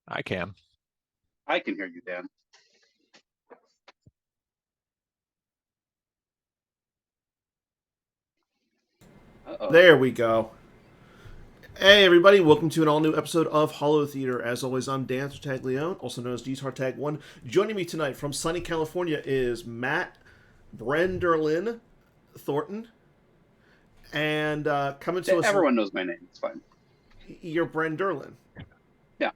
I can. I can hear you, Dan. Uh-oh. There we go. Hey everybody, welcome to an all-new episode of Holotheatre. As always, I'm Dan Taglione, also known as Tag1. Joining me tonight from sunny California is Matt Brenderlin Thornton. And coming to us, Everyone knows my name. It's fine. you're Brenderlin. Yeah.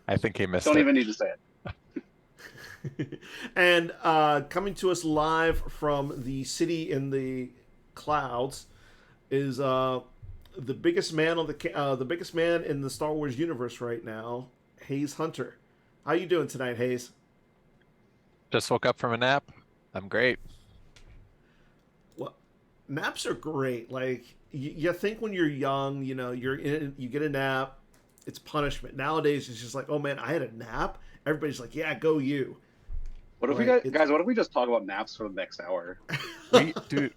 I think he missed Don't it. even need to say it. And coming to us live from the city in the clouds is the biggest man on the biggest man in the Star Wars universe right now, Hayes Hunter. How you doing tonight, Hayes? Just woke up from a nap. I'm great. Well, naps are great. Like you think when you're young, you get a nap, it's punishment. Nowadays, it's just like, oh man, I had a nap. Everybody's like, yeah, go you. What if we Like, guys? What if we just talk about naps for the next hour?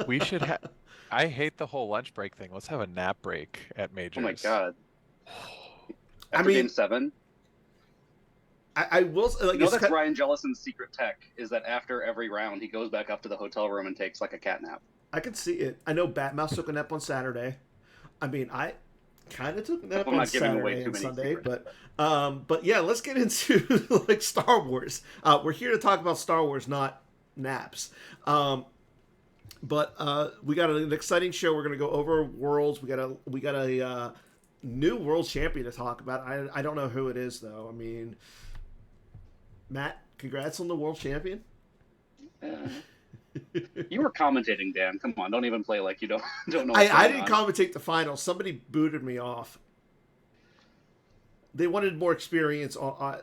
We should have. I hate the whole lunch break thing. Let's have a nap break at Majors. Oh my god! I After mean, Game 7, I will like you know it's that's kind- Ryan Jellison's secret tech is that after every round he goes back up to the hotel room and takes like a cat nap. I can see it. I know Batmouse took a nap on Saturday. I mean, I kind of took a nap I'm on not giving away Saturday too and many Sunday, secrets, but yeah, let's get into like Star Wars. We're here to talk about Star Wars, not naps. But we got an exciting show. We're gonna go over worlds. We got a new world champion to talk about. I don't know who it is though. I mean, Matt, congrats on the world champion. Uh, you were commentating, Dan. Come on, don't even play like you don't know. I didn't commentate the finals. Somebody booted me off. They wanted more experience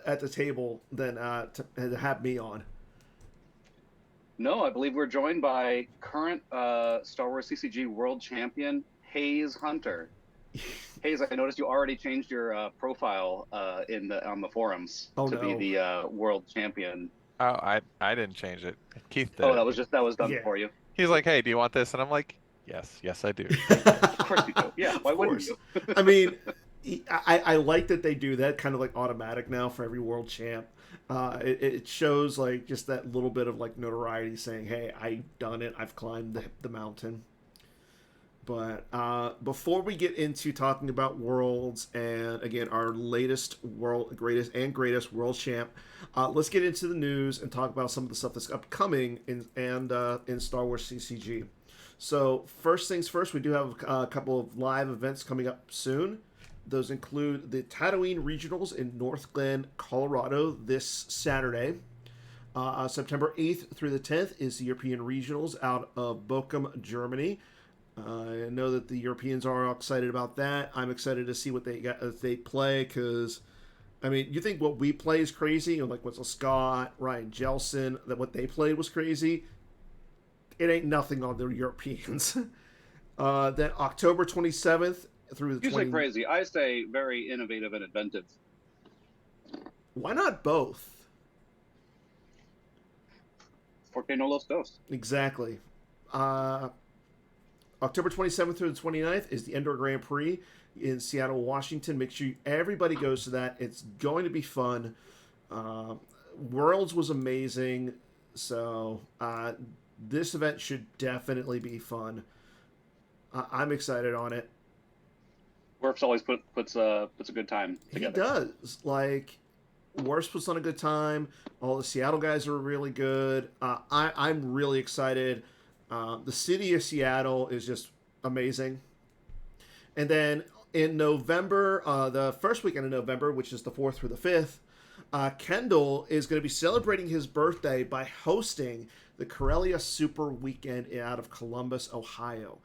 at the table than to have me on. No, I believe we're joined by current Star Wars CCG World Champion Hayes Hunter. Hayes, I noticed you already changed your profile on the forums to be the world champion. Oh, I didn't change it. Keith did. Oh, that was done Yeah. for you. He's like, hey, do you want this? And I'm like, yes, I do. Of course you do. Yeah, why wouldn't you? I mean, I like that they do that kind of like automatic now for every world champ. It shows like just that little bit of like notoriety saying, hey, I've done it. I've climbed the mountain. But before we get into talking about worlds and again our latest greatest world champ, let's get into the news and talk about some of the stuff that's upcoming in Star Wars CCG. So first things first, we do have a couple of live events coming up soon. Those include the Tatooine Regionals in North Glen, Colorado this Saturday. September 8th through the 10th is the European Regionals out of Bochum, Germany. I know that the Europeans are all excited about that. I'm excited to see what they play because, I mean, you think what we play is crazy? Like what's Scott, Ryan Jelson, that what they played was crazy. It ain't nothing on the Europeans. Then October 27th through the You say crazy. I say very innovative and inventive. Why not both? Porque no los dos. Exactly. October 27th through the 29th is the Indoor Grand Prix in Seattle, Washington. Make sure everybody goes to that. It's going to be fun. Worlds was amazing. So this event should definitely be fun. I'm excited on it. Worf's always puts a good time together. He does. Like, Worf's puts on a good time. All the Seattle guys are really good. I'm really excited. The city of Seattle is just amazing. And then in November, the first weekend of November, which is the 4th through the 5th, Kendall is going to be celebrating his birthday by hosting the Corellia Super Weekend out of Columbus, Ohio.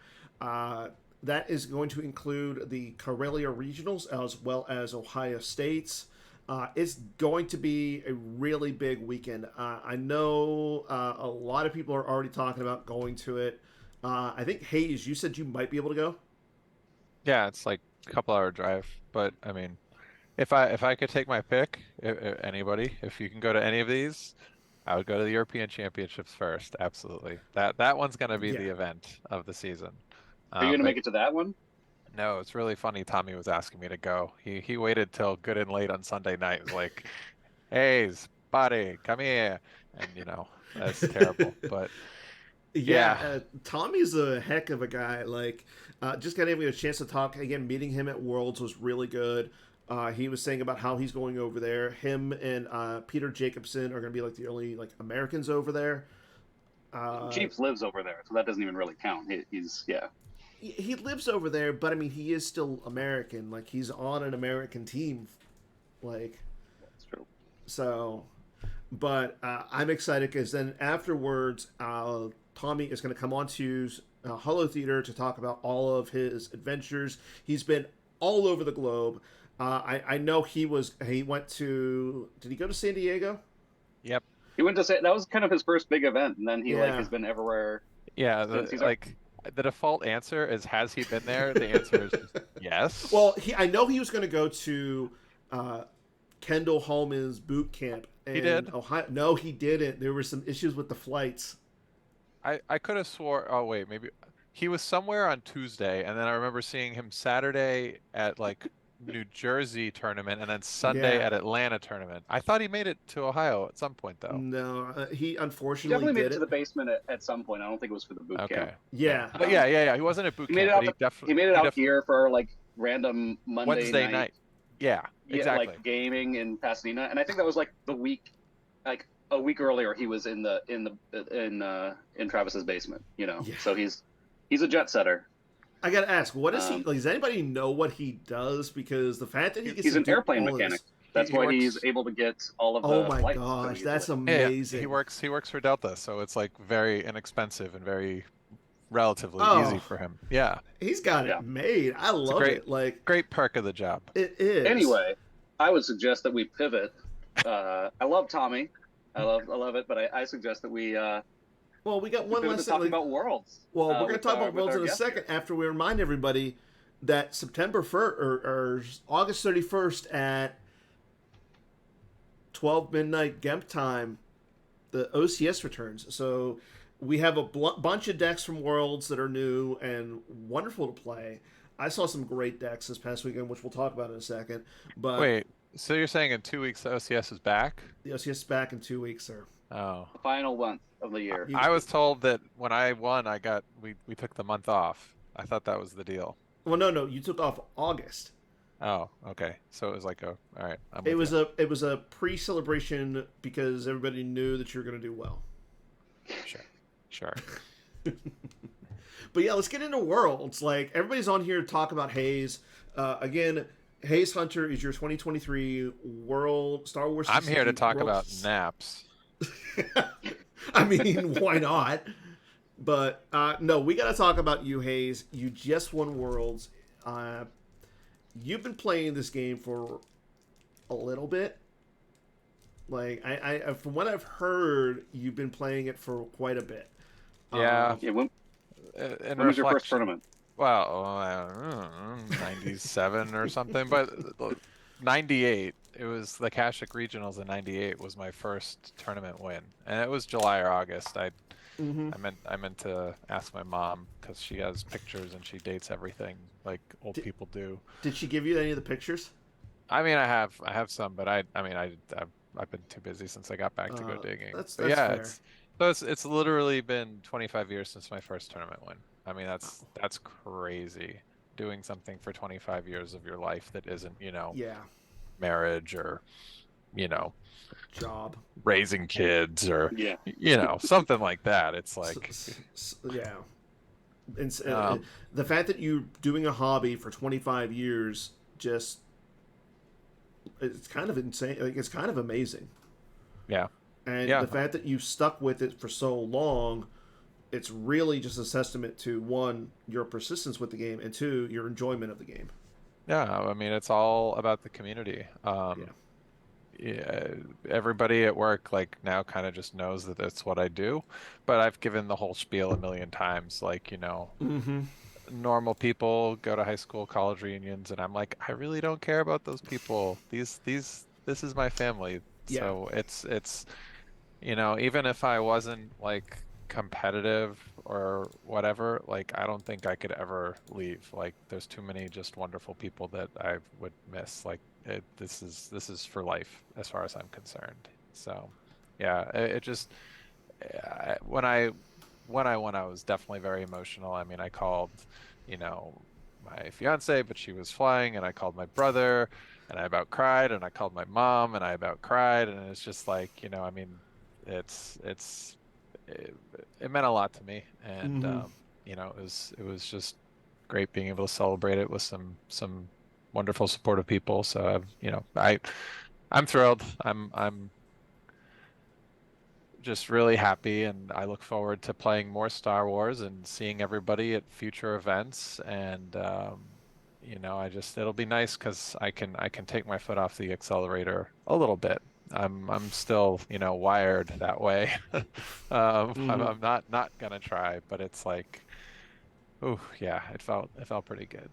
That is going to include the Corellia Regionals as well as Ohio States. It's going to be a really big weekend. I know a lot of people are already talking about going to it. I think, Hayes, you said you might be able to go? Yeah, it's like a couple hour drive, but I mean, if I could take my pick, anybody, if you can go to any of these, I would go to the European Championships first. Absolutely. That one's gonna be the event of the season. Are you going to But make it to that one? No, it's really funny. Tommy was asking me to go. He waited till good and late on Sunday night. Was like, "Hey, buddy, come here," and that's terrible. But Yeah, yeah, Tommy's a heck of a guy. Like, just getting a chance to talk again. Meeting him at Worlds was really good. He was saying about how he's going over there. Him and Peter Jacobson are going to be like the only like Americans over there. Chiefs lives over there, so that doesn't even really count. He's yeah. He lives over there, but I mean, he is still American. Like, he's on an American team. Like, That's true. so, but I'm excited because then afterwards, Tommy is going to come on to Holotheatre to talk about all of his adventures. He's been all over the globe. I know he went to, did he go to San Diego? yep, He went to say that was kind of his first big event, and then he like Yeah. has been everywhere. yeah. Since he's Like the default answer is, has he been there? The answer is just yes. Well, I know he was going to go to Kendall Holman's boot camp. He did? Ohio. No, he didn't. There were some issues with the flights. I could have swore. Oh wait, maybe he was somewhere on Tuesday, and then I remember seeing him Saturday at like New Jersey tournament, and then Sunday Yeah. at Atlanta tournament. I thought he made it to Ohio at some point though. No, he He unfortunately definitely made it did to the basement at some point. I don't think it was for the boot Okay. camp. Yeah. But yeah. He wasn't at boot He made camp, it out. but he definitely He made it out here for like random Wednesday night. Yeah, exactly. like gaming in Pasadena, and I think that was like the week, like a week earlier. He was in Travis's basement. Yeah. So he's a jet setter. I gotta ask, what is he? Like, does anybody know what he does? Because the fact that he gets He's to an do airplane all mechanic. this- That's He why works- he's able to get all of the Oh my flights so gosh, that's easily. amazing. He works for Delta, so it's like very inexpensive and very relatively Oh. easy for him. Yeah, He's got it Yeah. made. I love great- it. Like, great perk of the job. it is. Anyway, I would suggest that we pivot. I love Tommy. I love it, but I suggest that we well, we got one pivot last to talk thing. about Worlds. Well, we're going to with talk our- about with Worlds our in a guest second here. after we remind everybody that September 1st or August 31st at 12 midnight Gemp time, the OCS returns. So we have a bunch of decks from Worlds that are new and wonderful to play. I saw some great decks this past weekend, which we'll talk about in a second. But Wait, so you're saying in 2 weeks the OCS is back? the OCS is back in 2 weeks, sir. Oh, The final one of the year. You- I was told that when I won, we took the month off. I thought that was the deal. Well, no, you took off August. Oh, okay. So it was like all right. It was a pre-celebration because everybody knew that you were going to do well. sure. But yeah, let's get into Worlds. Like, everybody's on here to talk about Hayes. Again, Hayes Hunter is your 2023 World Star Wars. I'm here to talk World- about naps. I mean, why not? But no, we got to talk about you, Hayes. You just won Worlds. You've been playing this game for a little bit. Like, I from what I've heard, you've been playing it for quite a bit. Yeah. Yeah, when In was your first reflection, tournament? well, I don't know, 97 or something, but 98. It was the Kashik Regionals in 98 was my first tournament win, and it was July or August. Mm-hmm. I meant to ask my mom because she has pictures and she dates everything like old people do. Did she give you any of the pictures? I mean, I have some, but I've been too busy since I got back to go digging. That's But yeah, fair. it's literally been 25 years since my first tournament win. I mean, that's crazy. Doing something for 25 years of your life that isn't, Yeah, marriage or, job. raising kids or, Yeah. something like that. It's like, Yeah. And Um, the fact that you're doing a hobby for 25 years just it's kind of insane. Like, it's kind of amazing. yeah. And Yeah. the fact that you stuck with it for so long, it's really just a testament to, one, your persistence with the game, and two, your enjoyment of the game. Yeah, I mean, it's all about the community. Yeah, everybody at work like now kind of just knows that that's what I do, but I've given the whole spiel a million times. Like, Mm-hmm. normal people go to high school, college reunions, and I'm like, I really don't care about those people. This is my family. Yeah. So it's even if I wasn't like competitive or whatever, like I don't think I could ever leave. Like there's too many just wonderful people that I would miss. Like this is for life as far as I'm concerned. So yeah, it just when I won, I was definitely very emotional. I mean, I called, my fiance, but she was flying, and I called my brother, and I about cried, and I called my mom, and I about cried, and it's just like, I mean, it's it, it meant a lot to me, and Mm-hmm. it was just great being able to celebrate it with some wonderful supportive people. So I'm thrilled. I'm just really happy, and I look forward to playing more Star Wars and seeing everybody at future events. And it'll be nice because I can take my foot off the accelerator a little bit. I'm still wired that way. I'm, Mm-hmm. I'm not gonna try, but it's like, oh yeah, it felt pretty good.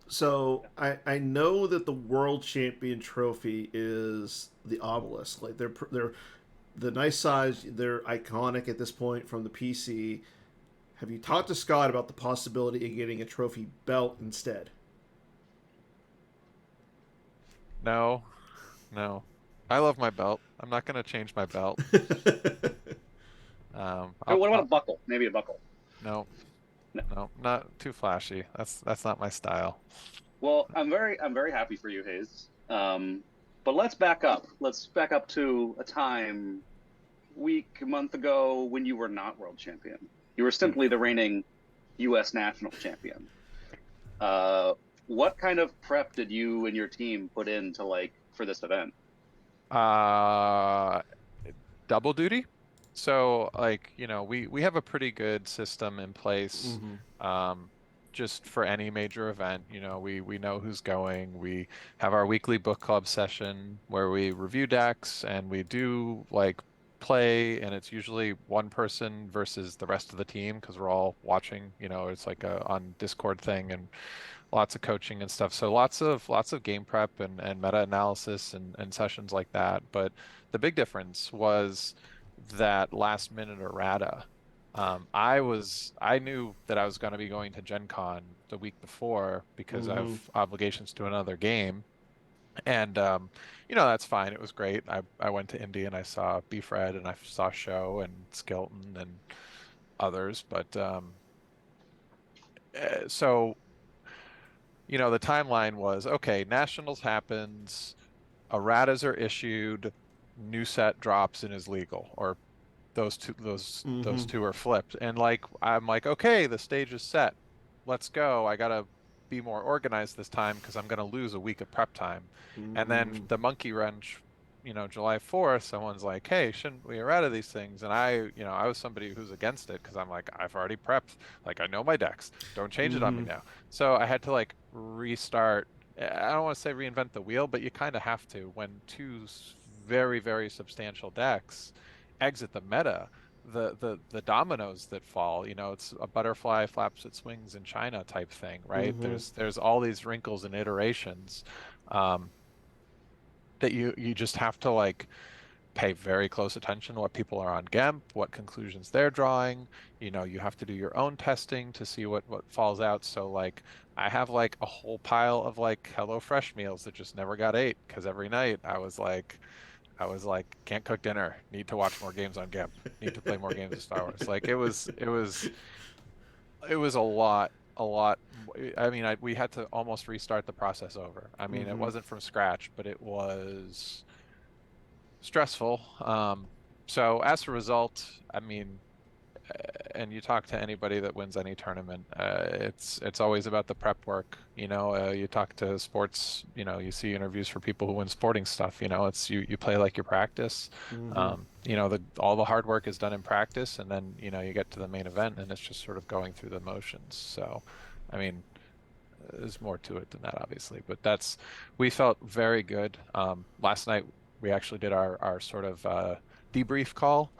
So I know that the world champion trophy is the obelisk. Like they're the nice size. They're iconic at this point from the PC. Have you talked to Scott about the possibility of getting a trophy belt instead? No, no, I love my belt. I'm not gonna change my belt. Hey, what about a I'll buckle? Maybe a buckle. no. No. No, not too flashy. That's not my style. Well, I'm very happy for you, Hayes. But let's back up. Let's back up to a time a month ago when you were not world champion. You were simply the reigning U.S. national champion. Uh, what kind of prep did you and your team put into for this event? Uh, Double duty. So like, we have a pretty good system in place, Mm-hmm. um, just for any major event. We know who's going. We have our weekly book club session where we review decks and we do like play, and it's usually one person versus the rest of the team because we're all watching. It's like a on Discord thing, and lots of coaching and stuff. So lots of game prep and meta analysis and sessions like that. But the big difference was that last minute errata. I knew that I was going to be going to Gen Con the week before because I have Mm-hmm. obligations to another game. And that's fine. It was great. I went to Indy and I saw Beefred and I saw Show and Skilton and others. But so the timeline was okay, Nationals happens, erratas are issued, new set drops and is legal, or those two those Mm-hmm. those two are flipped. And like I'm like, okay, the stage is set. Let's go. I gotta be more organized this time because I'm gonna lose a week of prep time. And then Mm-hmm. the monkey wrench, July 4th, someone's like, hey, shouldn't we errata these things? And I was somebody who's against it because I'm like, I've already prepped. Like I know my decks. Don't change it on me Mm-hmm. now. So I had to like restart. I don't want to say reinvent the wheel, but you kind of have to when two very, very substantial decks exit the meta. The dominoes that fall, it's a butterfly flaps its wings in China type thing, right? Mm-hmm. There's all these wrinkles and iterations, um, that you just have to like pay very close attention to what people are on GEMP, what conclusions they're drawing. You have to do your own testing to see what falls out. So like I have like a whole pile of like HelloFresh meals that just never got ate because every night I was like, can't cook dinner, need to watch more games on GEMP, need to play more games of Star Wars. Like it was a lot. I mean, we had to almost restart the process over. I mean, it Mm-hmm. wasn't from scratch, but it was stressful. So as a result, I mean, and you talk to anybody that wins any tournament, it's always about the prep work. You talk to sports, you see interviews for people who win sporting stuff. It's you play like you practice. Mm-hmm. All the hard work is done in practice, and then you get to the main event, and it's just sort of going through the motions. So, I mean, there's more to it than that, obviously, but we felt very good. Last night we actually did our sort of debrief call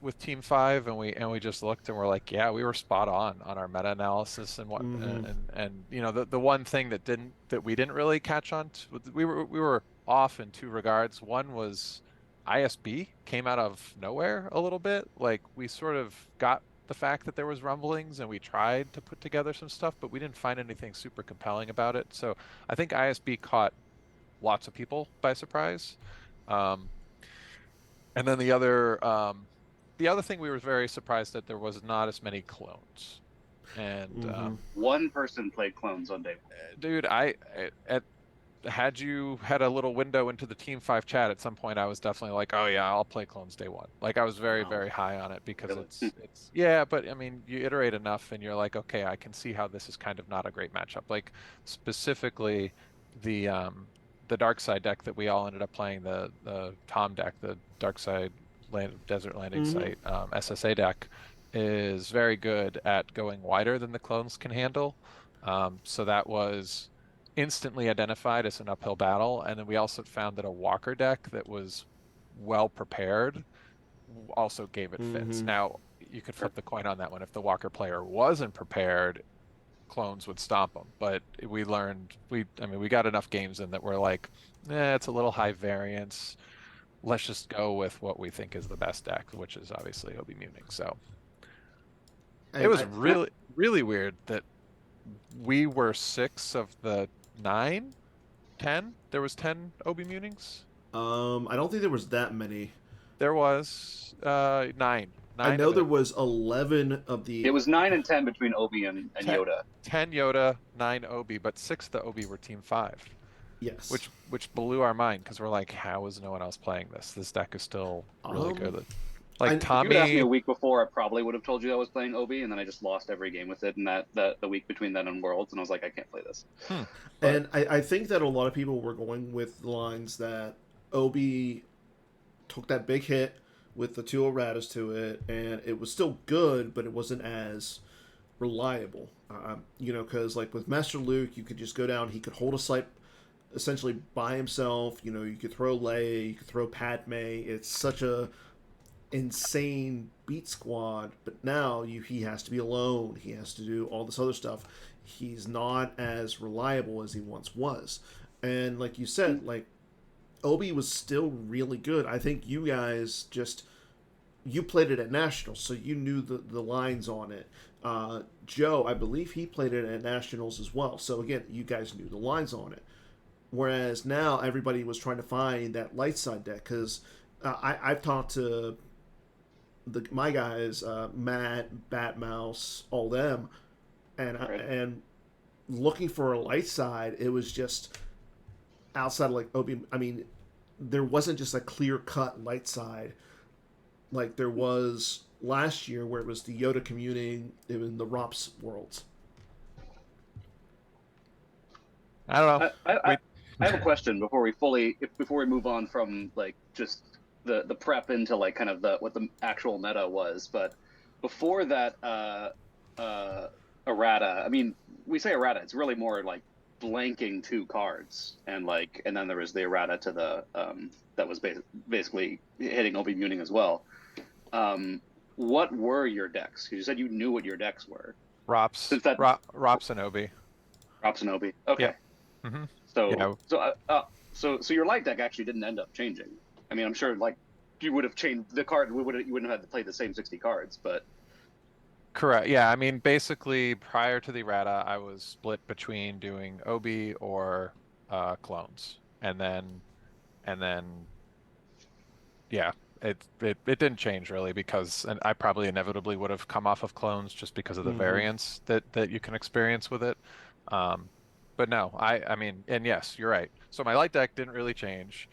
with Team Five, and we just looked and we're like, yeah, we were spot on our meta analysis and what Mm-hmm. and the one thing that we didn't really catch on to, we were off in two regards. One was ISB came out of nowhere a little bit. Like we sort of got the fact that there was rumblings and we tried to put together some stuff, but we didn't find anything super compelling about it. So I think ISB caught lots of people by surprise. Um, and then the other thing we were very surprised that there was not as many clones. And Mm-hmm. One person played clones on day dude, at had you had a little window into the Team 5 chat at some point, I was definitely like, oh yeah, I'll play clones day one. Like I was very, Wow. very high on it because one. it's yeah, but I mean, you iterate enough and you're like, okay, I can see how this is kind of not a great matchup. Like specifically the dark side deck that we all ended up playing, the Tom deck, the dark side desert landing Mm-hmm. site, SSA deck is very good at going wider than the clones can handle. So that was instantly identified as an uphill battle. And then we also found that a Walker deck that was well prepared also gave it fits. Mm-hmm. Now, you could flip the coin on that one. If the Walker player wasn't prepared, clones would stomp them. But we learned, I mean, we got enough games in that we're like, it's a little high variance. Let's just go with what we think is the best deck, which is obviously Obi Muning. So it And was I, really, really weird that we were 6 of the 9 10? There was 10 Obi Munings? I don't think there was that many. There was 9. I 9 know of there it. was 11 of It the. was 9 and 10 between Obi and 10, Yoda. 10 Yoda, 9 Obi, but 6 of the Obi were Team 5. Yes. Which blew our mind because we're like, how is no one else playing this? This deck is still really Um, good. Like I If you had asked me Tommy, a week before, I probably would have told you I was playing Obi, and then I just lost every game with it in the week between then and Worlds, and I was like, I can't play this. hmm, But I think that a lot of people were going with the lines that Obi took that big hit with the two erratas to it, and it was still good, but it wasn't as reliable. Because like with Master Luke, you could just go down. He could hold a site essentially by himself. You could throw Leia, you could throw Padme. It's such a insane beat squad, but now he has to be alone. He has to do all this other stuff. He's not as reliable as he once was. And like you said, like Obi was still really good. I think you guys just you played it at nationals, so you knew the lines on it. Joe, I believe he played it at nationals as well. So again, you guys knew the lines on it. Whereas now everybody was trying to find that light side deck because I've talked to my guys, Matt, Batmouse, all them, right. and looking for a light side, it was just outside of like Obi. I mean, there wasn't just a clear cut light side like there was last year, where it was the Yoda communing in the ROPS worlds. I don't know. I We have a question before we move on from like just the prep into like kind of the what the actual meta was. But before that errata, I mean, we say errata, it's really more like blanking 2 cards, and then there was the errata to the that was basically hitting Obi Muning as well. What were your decks? Because you said you knew what your decks were. Rops, Since that Rops and Obi. Rops and Obi. Okay. Yep. Hmm. So Yeah. so your light deck actually didn't end up changing. I mean, I'm sure like you would have changed the card. You wouldn't have had to play the same 60 cards, but Correct. Yeah, I mean, basically, prior to the errata, I was split between doing Obi or clones, and then yeah, it didn't change really because, and I probably inevitably would have come off of clones just because of the Mm-hmm. variance that you can experience with it. Um, but no, I mean, and yes, you're right. So my light deck didn't really change,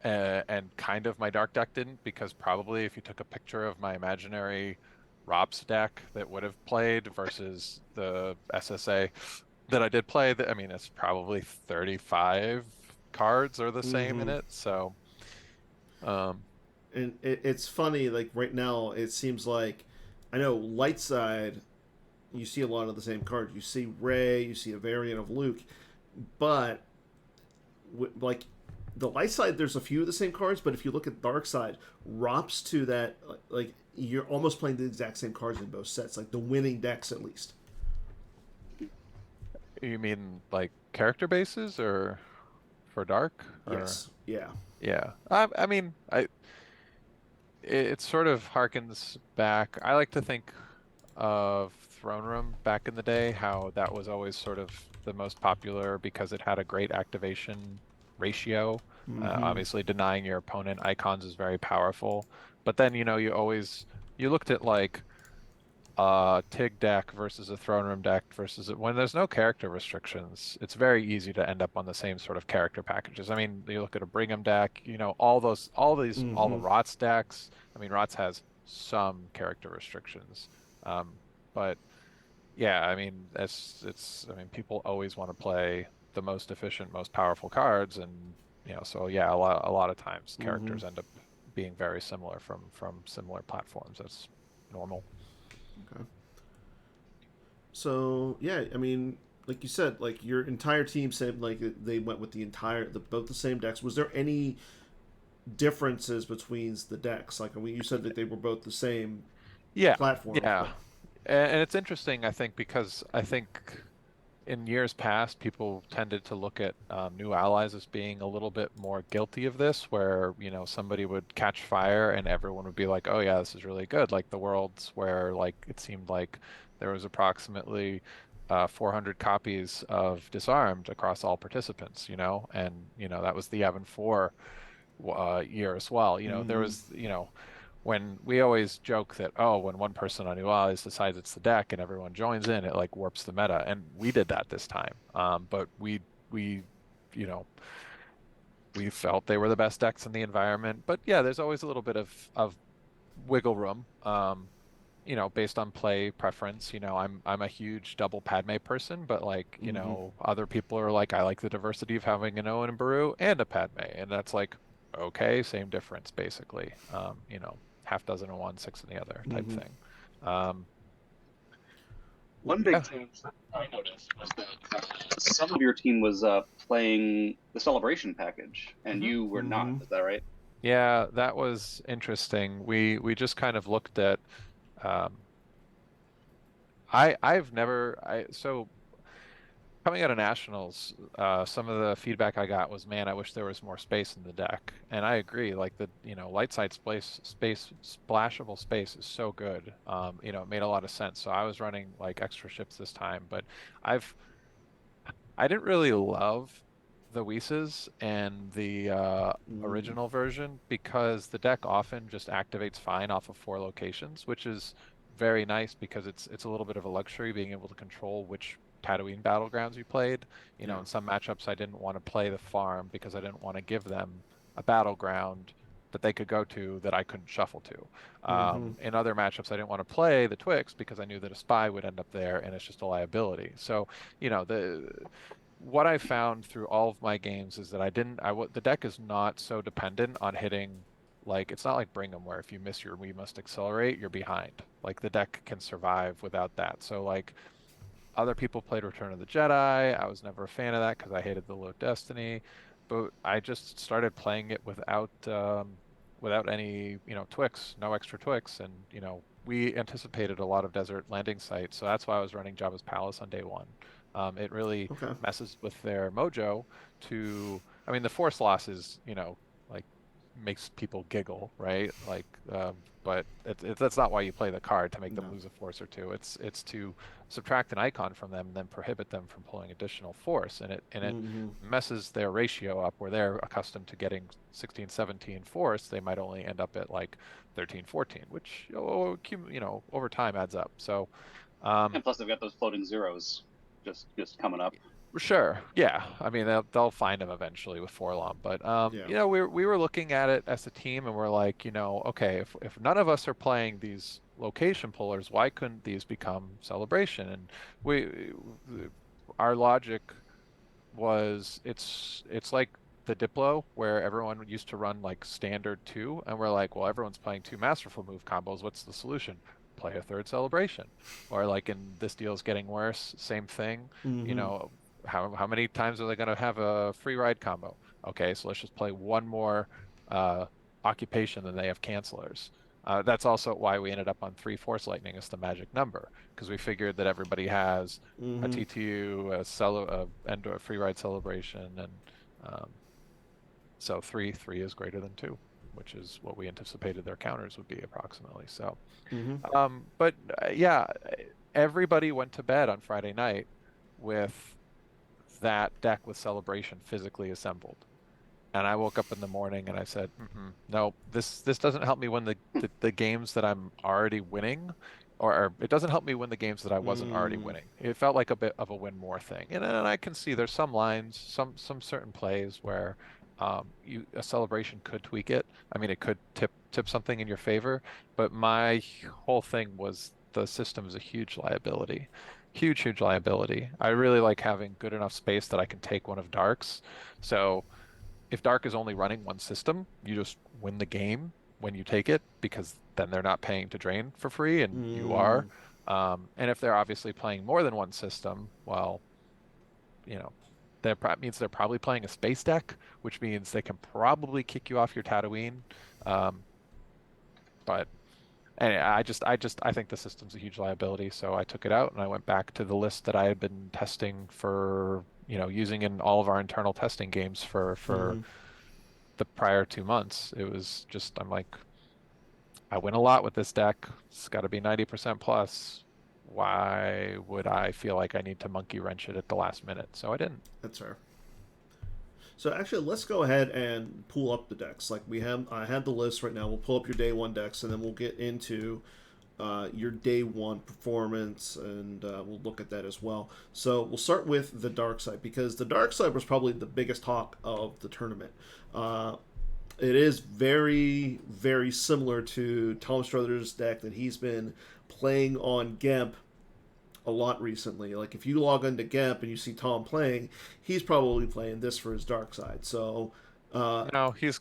and kind of my dark deck didn't because probably if you took a picture of my imaginary ROPS deck that would have played versus the SSA that I did play, I mean, it's probably 35 cards are the same in Mm-hmm. it. So, um, And it's funny, like right now, it seems like I know light side. You see a lot of the same cards. You see Ray, you see a variant of Luke, but like the light side, there's a few of the same cards. But if you look at dark side, ROPS to that, like you're almost playing the exact same cards in both sets, like the winning decks at least. you mean like character bases or for dark or Yes, yeah. Yeah. I mean, it sort of harkens back. I like to think of Throne Room back in the day, how that was always sort of the most popular because it had a great activation ratio. Mm-hmm. Obviously, denying your opponent icons is very powerful. But then, you looked at like Tig deck versus a Throne Room deck versus when there's no character restrictions, it's very easy to end up on the same sort of character packages. I mean, you look at a Brigham deck, all the Mm-hmm. Rots decks. I mean, Rots has some character restrictions, um, but yeah, I mean, I mean, people always want to play the most efficient, most powerful cards, and so yeah, a lot of times Mm-hmm. characters end up being very similar from similar platforms. That's normal. Okay. So yeah, I mean, like you said, like your entire team said, like they went with both the same decks. Was there any differences between the decks? Like you said that they were both the same Yeah, platforms, yeah. but And it's interesting, I think, because I think in years past, people tended to look at new allies as being a little bit more guilty of this, where, somebody would catch fire and everyone would be like, oh, yeah, this is really good. Like the worlds where, like, it seemed like there was approximately 400 copies of Disarmed across all participants, and, that was the Evan 4 year as well. There mm-hmm. was, when we always joke that, oh, when one person on New Allies decides it's the deck and everyone joins in, it like warps the meta. And we did that this time. But we, you know, we felt they were the best decks in the environment. But yeah, there's always a little bit of wiggle room. Based on play preference. I'm a huge double Padme person, but like, Mm-hmm. other people are like, I like the diversity of having an Owen and Baru and a Padme, and that's like, okay, same difference basically. Half dozen in one, six in the other type Mm-hmm. thing. Um, One big yeah, change that I noticed was that some of your team was playing the celebration package, and you were not. Mm-hmm. Is that right? yeah, that was interesting. We just kind of looked at. Um, I've never I so Coming out of nationals, some of the feedback I got was, man, I wish there was more space in the deck. And I agree, like light side splashable space is so good. It made a lot of sense. So I was running like extra ships this time, but I've I didn't really love the Whis and the Mm-hmm. original version because the deck often just activates fine off of 4 locations, which is very nice because it's a little bit of a luxury being able to control which Tatooine battlegrounds you played. Yeah. In some matchups I didn't want to play the farm because I didn't want to give them a battleground that they could go to that I couldn't shuffle to. Mm-hmm. In other matchups I didn't want to play the Twix because I knew that a spy would end up there and it's just a liability. So, the what I found through all of my games is that the deck is not so dependent on hitting, like, it's not like Brigham where if you miss your We Must Accelerate, you're behind. Like, the deck can survive without that. So, like, other people played Return of the Jedi. I was never a fan of that because I hated the low Destiny, but I just started playing it without any, Twix, no extra Twix, and we anticipated a lot of desert landing sites, so that's why I was running Jabba's Palace on day one. It really Okay. messes with their mojo I mean, the force loss is, like makes people giggle, right? Like, but that's not why you play the card to make them No. lose a force or two. It's to subtract an icon from them and then prohibit them from pulling additional force, and it Mm-hmm. messes their ratio up where they're accustomed to getting 16, 17 force. They might only end up at like 13, 14, which over time adds up. So And um, plus, they've got those floating zeros just coming up. Sure. Yeah. I mean, they'll find him eventually with Forlom, but Yeah. we were looking at it as a team, and we're like, okay, if none of us are playing these location pullers, why couldn't these become celebration? And we, our logic was, it's like the Diplo where everyone used to run like standard two, and we're like, well, everyone's playing two masterful move combos. What's the solution? Play a third celebration, or like in this deal's getting worse, same thing. You Mm-hmm. know, how many times are they going to have a free ride combo? Okay, so let's just play one more uh, occupation than they have cancelers. That's also why we ended up on three Force Lightning as the magic number, because we figured that everybody has a Mm-hmm. TTU, and a free ride celebration, and um, So three is greater than 2, which is what we anticipated their counters would be approximately. So, Mm-hmm. but yeah, everybody went to bed on Friday night with that deck with Celebration physically assembled. And I woke up in the morning and I said, no, this doesn't help me win the games that I'm already winning, or it doesn't help me win the games that I wasn't already Mm. winning. It felt like a bit of a win more thing. And I can see there's some lines, some certain plays where a celebration could tweak it. I mean, it could tip something in your favor, but my whole thing was the system is a huge liability. Huge liability. I really like having good enough space that I can take one of Dark's. So if Dark is only running one system, you just win the game when you take it because then they're not paying to drain for free and you are. Mm. And if they're obviously playing more than one system, well, you know, that means they're probably playing a space deck, which means they can probably kick you off your Tatooine. Um, but anyway, I think the system's a huge liability, so I took it out and I went back to the list that I had been testing for, using in all of our internal testing games for Mm-hmm. the prior 2 months. It was just, I'm like, I win a lot with this deck. It's got to be 90% plus. Why would I feel like I need to monkey wrench it at the last minute? So I didn't. That's fair. So actually, let's go ahead and pull up the decks. Like I had the list right now. We'll pull up your day one decks, and then we'll get into your day one performance, and we'll look at that as well. So we'll start with the dark side because the dark side was probably the biggest talk of the tournament. It is very, very similar to Tom Strother's deck that he's been playing on Gemp a lot recently. Like if you log into Gemp and you see Tom playing, he's probably playing this for his dark side. So No, he's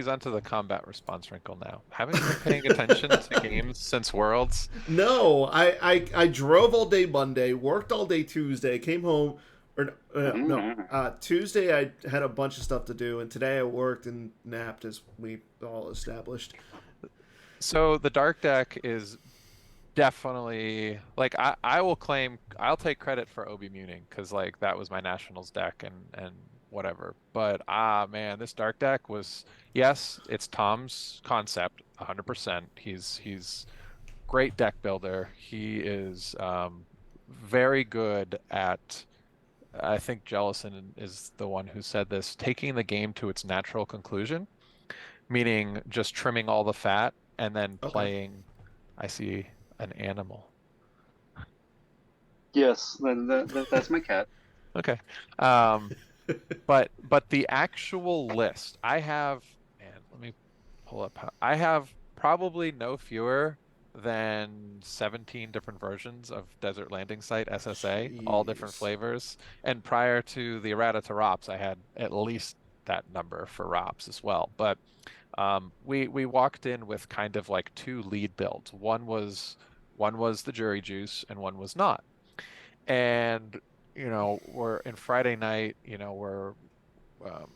onto the combat response wrinkle now. Haven't you been paying attention to games since Worlds? no, I drove all day Monday, worked all day Tuesday, came home. Or no, Tuesday I had a bunch of stuff to do, and today I worked and napped, as we all established. So the dark deck is definitely like I'll take credit for Obi Muning because like that was my nationals deck and whatever. But man, this dark deck was, yes, it's Tom's concept 100%. He's great deck builder. He is very good at, I think Jellison is the one who said this, taking the game to its natural conclusion, meaning just trimming all the fat and then Okay. playing. I see an animal. Yes, that's my cat. Okay. Um, but the actual list, I have, and let me pull up. I have probably no fewer than 17 different versions of Desert Landing Site SSA, all different Jeez. flavors. And prior to the errata to ROPS, I had at least that number for ROPS as well. But we walked in with kind of like two lead builds. One was the Jury Juice, and one was not. And we're in Friday night. Um,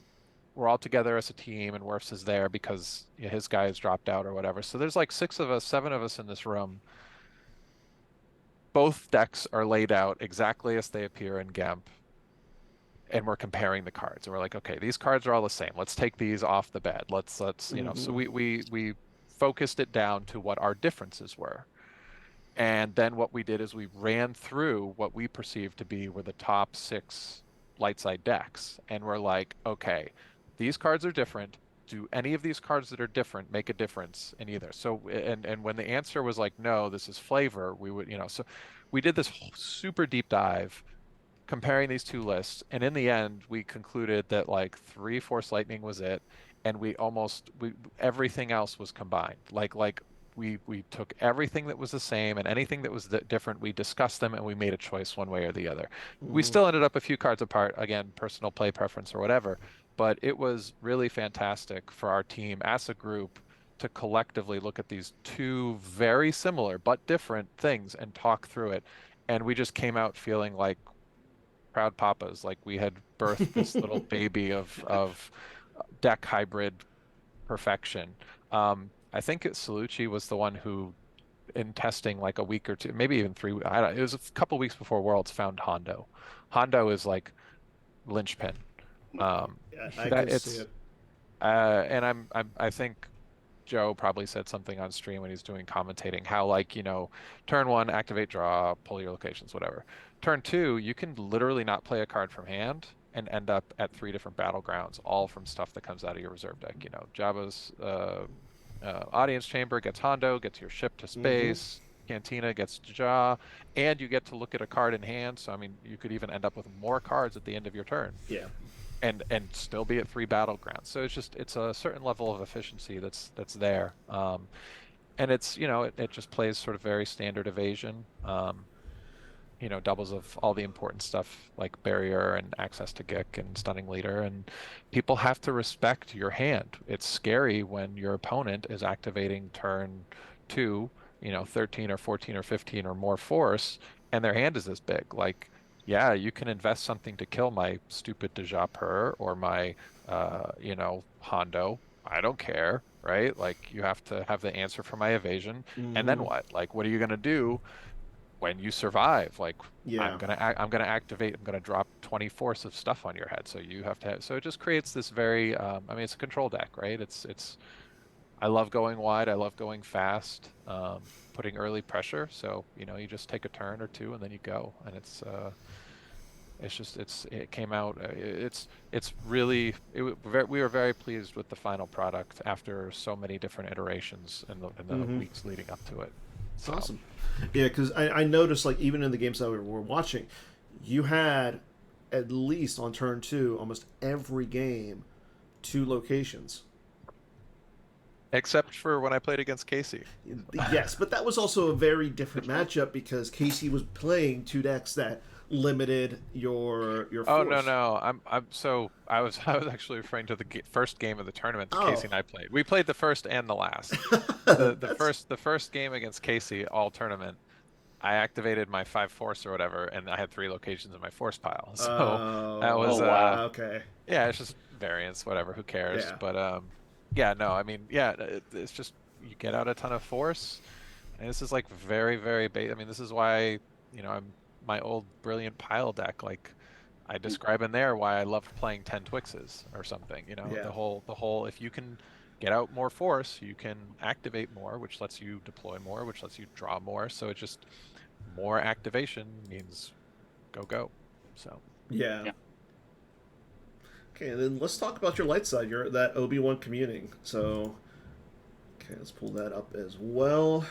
we're all together as a team, and Werfs is there because his guys dropped out or whatever. So there's like 6 of us, 7 of us in this room. Both decks are laid out exactly as they appear in Gemp, and we're comparing the cards. And we're like, okay, these cards are all the same. Let's take these off the bed. So Mm-hmm. we focused it down to what our differences were. And then what we did is we ran through what we perceived to be were the top 6 light side decks. And we're like, okay, these cards are different. Do any of these cards that are different make a difference in either? So, and when the answer was like, no, this is flavor, we would, so we did this super deep dive comparing these two lists. And in the end, we concluded that like 3 Force Lightning was it. And we everything else was combined. Like we took everything that was the same and anything that was different. We discussed them and we made a choice one way or the other. We Mm-hmm. still ended up a few cards apart, again, personal play preference or whatever. But it was really fantastic for our team as a group to collectively look at these two very similar but different things and talk through it. And we just came out feeling like proud papas, like we had birthed this little baby of deck hybrid perfection. I think Salucci was the one who, in testing like a week or two, maybe even 3, I don't, it was a couple weeks before Worlds, found Hondo. Hondo is like linchpin. Yeah, I That can see it's it. And I think Joe probably said something on stream when he's doing commentating, how like, turn one, activate draw, pull your locations, whatever. Turn two, you can literally not play a card from hand and end up at three different battlegrounds, all from stuff that comes out of your reserve deck. Jabba's audience chamber gets Hondo, gets your ship to Mm-hmm. space. Cantina gets Jaw, and you get to look at a card in hand. So I mean, you could even end up with more cards at the end of your turn Yeah. and still be at three battlegrounds. So it's a certain level of efficiency that's there. And it's it just plays sort of very standard evasion. Doubles of all the important stuff like barrier and access to Gick and stunning leader, and people have to respect your hand. It's scary when your opponent is activating turn two, 13 or 14 or 15 or more force, and their hand is this big. Like, yeah, you can invest something to kill my stupid Deja Per or my Hondo. I don't care, right? Like you have to have the answer for my evasion. And then Mm-hmm. what? Like, what are you gonna do when you survive? Like Yeah. I'm gonna activate. I'm gonna drop 20 force of stuff on your head. So you have to have. So it just creates this very. I mean, it's a control deck, right? It's. I love going wide. I love going fast. Putting early pressure. So you just take a turn or two and then you go. And it came out. It's really. We were very pleased with the final product after so many different iterations in the Mm-hmm. weeks leading up to it. So. Awesome. Yeah, because I noticed like even in the games that we were watching, you had at least on turn two almost every game two locations. Except for when I played against Casey. Yes, but that was also a very different matchup because Casey was playing two decks that limited your Oh no force. no, I'm so I was actually referring to the first game of the tournament that Oh, Casey and I played. We played the first and the last. The that's first game against Casey all tournament, I activated my five force or whatever, and I had three locations in my force pile. So that Oh was oh wow. okay, yeah, it's just variance, whatever, who cares? yeah. But yeah, no, I mean, yeah, it's just you get out a ton of force, and this is like very, very base. I mean, this is why, I'm my old brilliant pile deck. Like I describe in there why I loved playing 10 Twixes or something. Yeah. The whole if you can get out more force, you can activate more, which lets you deploy more, which lets you draw more. So it just more activation means go go. So Yeah. Yeah. Okay, and then let's talk about your light side. Your that Obi-Wan communing. So, okay, let's pull that up as well.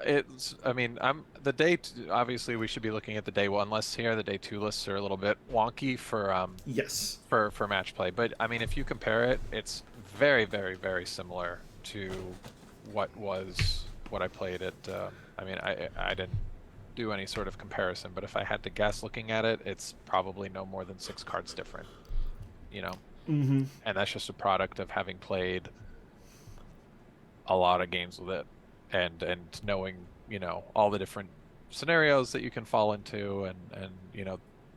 it's I mean obviously we should be looking at the day one lists here. The day two lists are a little bit wonky Yes. for match play. But I mean, if you compare it, it's very, very, very similar to what I played at. I mean, I didn't do any sort of comparison, but if I had to guess, looking at it, it's probably no more than six cards different. You know, Mm-hmm. and that's just a product of having played a lot of games with it and knowing all the different scenarios that you can fall into and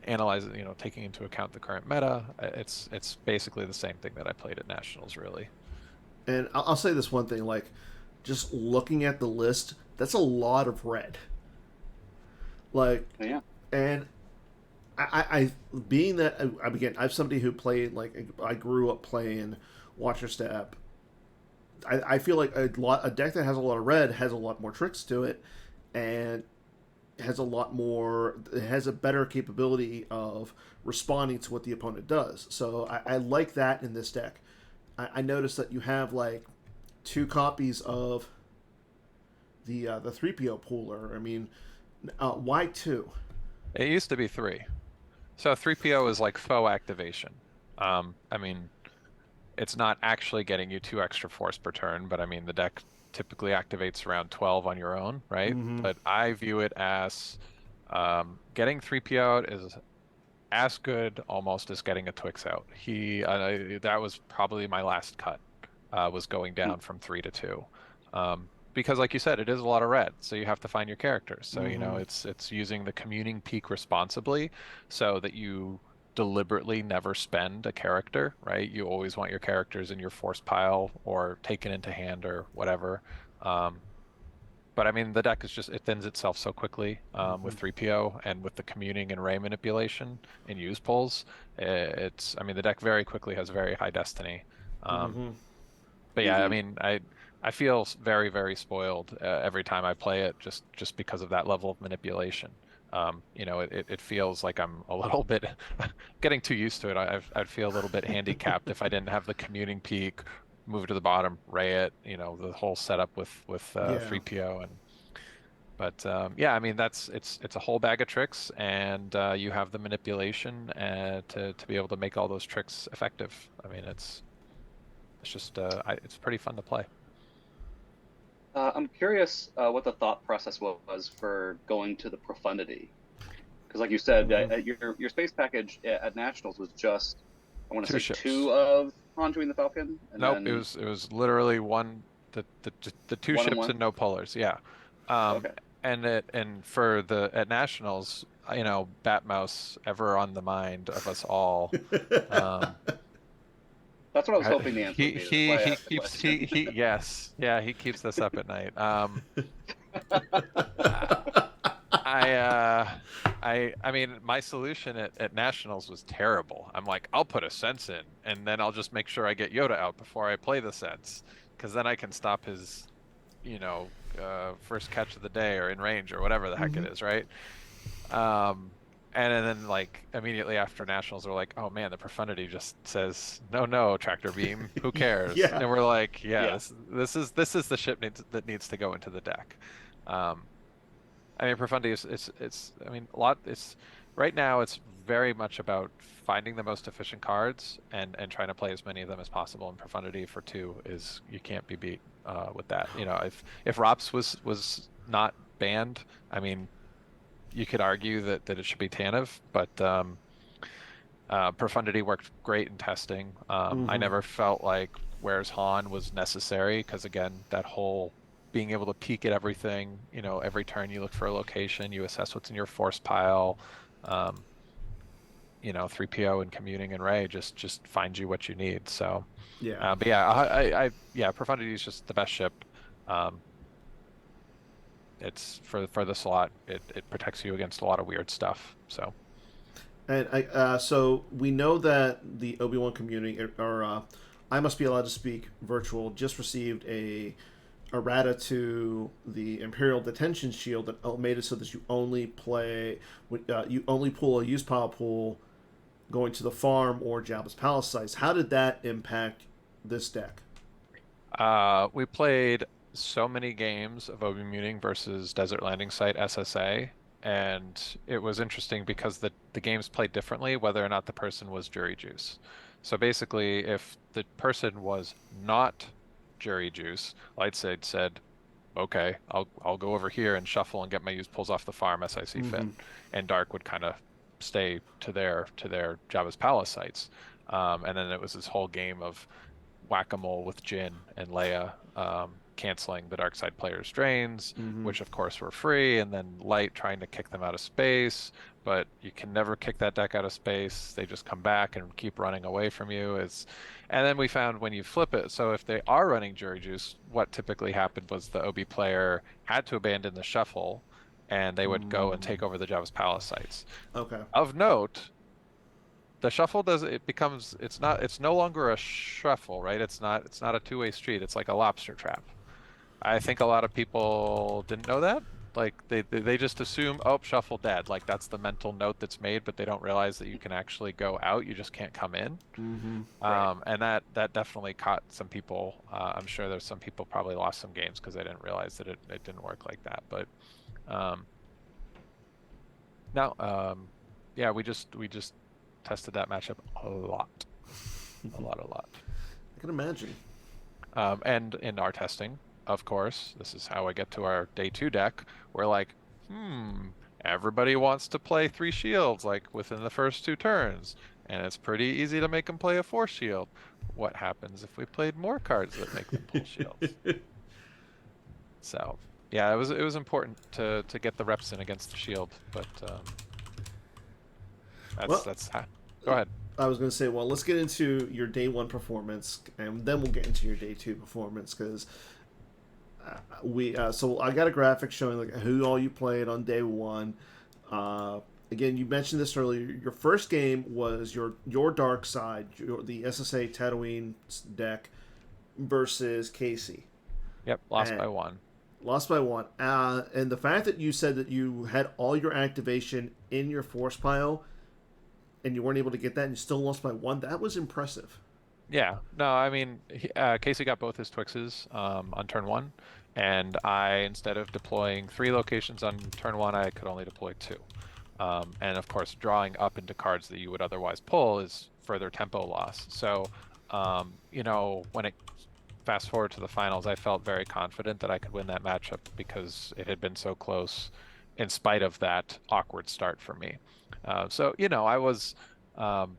analyze it, taking into account the current meta. It's basically the same thing that I played at Nationals, really. And I'll say this one thing: like, just looking at the list, that's a lot of red. Like, Yeah. and being that again, I'm somebody who played like I grew up playing Watcher Step. I feel like a deck that has a lot of red has a lot more tricks to it, and has a lot more. It has a better capability of responding to what the opponent does. So I like that in this deck. I noticed that you have like two copies of the 3PO pooler. I mean, why two? It used to be three. So 3PO is like faux activation. I mean, it's not actually getting you two extra force per turn, but I mean, the deck typically activates around 12 on your own, right? Mm-hmm. But I view it as getting 3PO out is as good almost as getting a Twix out. That was probably my last cut, was going down from three to two. Because like you said, it is a lot of red, so you have to find your characters. So, Mm-hmm. it's using the communing peak responsibly so that you deliberately never spend a character, right? You always want your characters in your force pile or taken into hand or whatever. Um, But I mean, the deck is just, it thins itself so quickly with 3PO and with the communing and Ray manipulation and use pulls. I mean, the deck very quickly has very high destiny. Mm-hmm. But yeah, I mean, I feel very, very spoiled every time I play it, just because of that level of manipulation. You know, it feels like I'm a little bit getting too used to it. I'd feel a little bit handicapped if I didn't have the commuting peak, move to the bottom, ray it. You know, the whole setup with Yeah. 3PO and. But yeah, I mean it's a whole bag of tricks, and you have the manipulation to be able to make all those tricks effective. I mean it's just it's pretty fun to play. I'm curious what the thought process was for going to the profundity, because like you said, Mm-hmm. your space package at Nationals was just, I want to Two say, ships. two of Conjuring the Falcon, and Nope, then it was literally the two one and ships and one. no pullers. Yeah. Um, Okay. and for the at nationals, you know, Batmouse ever on the mind of us all. Um, That's what I was hoping the answer would be. That's why I he asked the keeps question. he yes, yeah, he keeps us up at night. I I I mean my solution at nationals was terrible. I'm like, I'll put a sense in and then I'll just make sure I get Yoda out before I play the sense, because then I can stop his, you know, first catch of the day or in range or whatever the heck it Mm-hmm. is, right? Um, and then like immediately after nationals, we're like, oh man, the profundity just says no tractor beam. Who cares? Yeah. And we're like, yeah, Yeah. this is the ship that needs to go into the deck. Um, I mean, profundity is it's I mean a lot. It's right now it's very much about finding the most efficient cards and trying to play as many of them as possible. And profundity for two is you can't be beat with that. You know, if Rops was not banned, I mean you could argue that it should be Tanev, but Profundity worked great in testing. I Mm-hmm. never felt like Where's Han was necessary because again, that whole being able to peek at everything, you know, every turn you look for a location, you assess what's in your force pile. Um, you know, 3PO and commuting and Ray just find you what you need. So, Yeah. but yeah, yeah, Profundity is just the best ship. Um, it's for the slot. It protects you against a lot of weird stuff. So. And so we know that the Obi-Wan community, or I must be allowed to speak virtual, just received a errata to the Imperial Detention Shield that made it so that you only you only pull a use pile pool going to the farm or Jabba's palace sites. How did that impact this deck? We played so many games of Obi Muning versus Desert Landing Site SSA, and it was interesting because the games played differently whether or not the person was Jury Juice. So basically, if the person was not Jury Juice, Lightside said, "Okay, I'll go over here and shuffle and get my use pulls off the farm as I see fit," Mm-hmm. and Dark would kind of stay to their Jabba's palace sites. And then it was this whole game of whack-a-mole with Jin and Leia, canceling the dark side players' drains, Mm-hmm. which of course were free, and then Light trying to kick them out of space, but you can never kick that deck out of space. They just come back and keep running away from you. And then we found when you flip it, so if they are running Jury Juice, what typically happened was the OB player had to abandon the shuffle, and they would go and Mm. take over the Java's Palace sites. Okay. Of note, the shuffle does it becomes it's no longer a shuffle, right? It's not a two-way street. It's like a lobster trap. I think a lot of people didn't know that. Like they just assume, oh, shuffle dead. Like that's the mental note that's made, but they don't realize that you can actually go out. You just can't come in. Mm-hmm. Right. And that definitely caught some people. I'm sure there's some people probably lost some games because they didn't realize that it didn't work like that. But um, no, yeah, we just tested that matchup a lot, a lot. I can imagine. And in our testing, of course, this is how I get to our day two deck. We're like, everybody wants to play three shields like within the first two turns, and it's pretty easy to make them play a four shield. What happens if we played more cards that make them pull shields? So yeah, it was important to get the reps in against the shield, but that's Well, that's go ahead. I was going to say, well, let's get into your day one performance, and then we'll get into your day two performance because we so I got a graphic showing like who all you played on day one. Again, you mentioned this earlier. Your first game was your dark side, the SSA Tatooine deck versus Casey. Yep, lost And by one. lost by one. And the fact that you said that you had all your activation in your force pile and you weren't able to get that and you still lost by one, that was impressive. Yeah, no, I mean, Casey got both his Twixes on turn one, and I, instead of deploying 3 locations on turn one, I could only deploy 2. And of course, drawing up into cards that you would otherwise pull is further tempo loss. So, when it fast forward to the finals, I felt very confident that I could win that matchup because it had been so close in spite of that awkward start for me. I was um,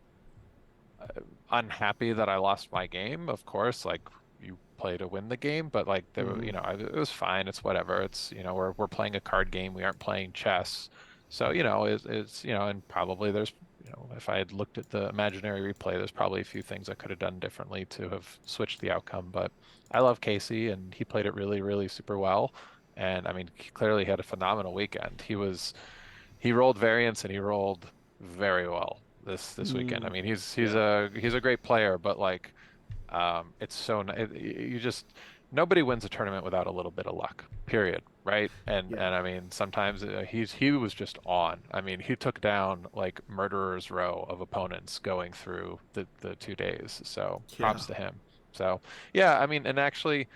unhappy that I lost my game, of course, like you play to win the game, but like there, Mm-hmm. it was fine. It's whatever. It's, we're playing a card game. We aren't playing chess. So, and probably there's, if I had looked at the imaginary replay, there's probably a few things I could have done differently to have switched the outcome. But I love Casey and he played it really, really super well. And I mean, he clearly had a phenomenal weekend. He rolled variants and he rolled very well this weekend. I mean, Yeah. he's a great player, but like it's you just nobody wins a tournament without a little bit of luck. Period. Right? Yeah. And I mean, sometimes he was just on. I mean, he took down like murderer's row of opponents going through the 2 days. So Yeah. props to him. So yeah, I mean, and actually.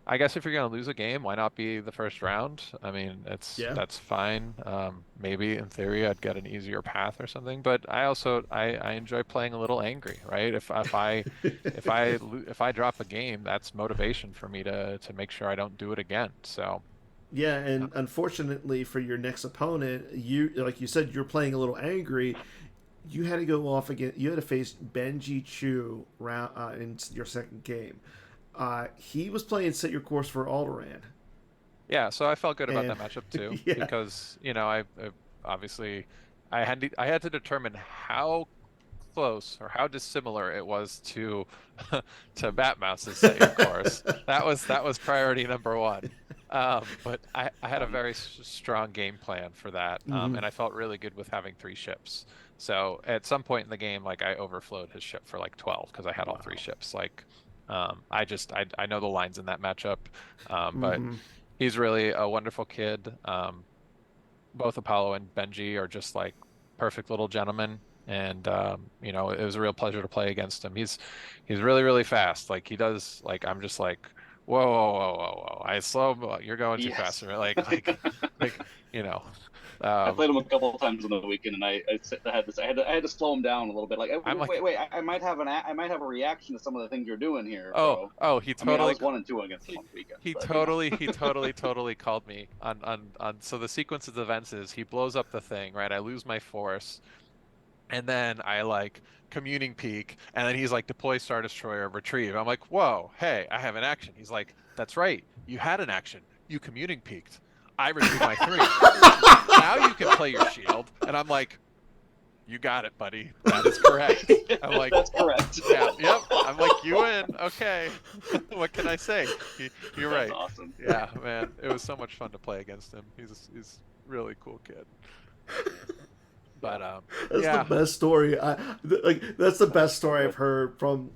I guess if you're going to lose a game, why not be the first round? I mean, Yeah. that's fine. Maybe in theory I'd get an easier path or something, but I enjoy playing a little angry, right? If I drop a game, that's motivation for me to make sure I don't do it again. So, Yeah, uh, and unfortunately for your next opponent, you like you said, you're playing a little angry. You had to go off again. You had to face Benji Chu round in your second game. He was playing Set Your Course for Alderaan, yeah, so I felt good about and that matchup too yeah, because, I obviously I had to determine how close or how dissimilar it was to to Batmouse's Set Your Course. That was priority number one. But I had a Um, very strong game plan for that, hmm, and I felt really good with having 3 ships. So at some point in the game, like I overflowed his ship for like 12 because I had all 3 ships. Like, I know the lines in that matchup, but hmm, he's really a wonderful kid. Both Apollo and Benji are just like perfect little gentlemen. And it was a real pleasure to play against him. He's really, really fast. Like he does like I'm just like, whoa, whoa, whoa, whoa, whoa. I slow you're going too fast. yes. And like, you know. I Um played him a couple of times on the weekend, and I had this. I had to slow him down a little bit. Like, I'm like, wait. I might have I might have a reaction to some of the things you're doing here, oh, bro. oh, he I mean, I totally was 1-2 against him he on the weekend, he but you know. totally he totally totally called me on so the sequence of events is he blows up the thing, right? I lose my force. And then I like communing peak, and then he's like deploy Star Destroyer, retrieve. I'm like, whoa, hey, I have an action. He's like, that's right, you had an action. You communing peaked. I retrieve my 3. Now you can play your shield. And I'm like, you got it, buddy. That is correct. I'm like, That's correct. yeah, yep. I'm like, you win. Okay. What can I say? You're That's right. awesome. Yeah, man. It was so much fun to play against him. He's really cool kid. Yeah. But that's the yeah. best story. Like that's the best story I've heard from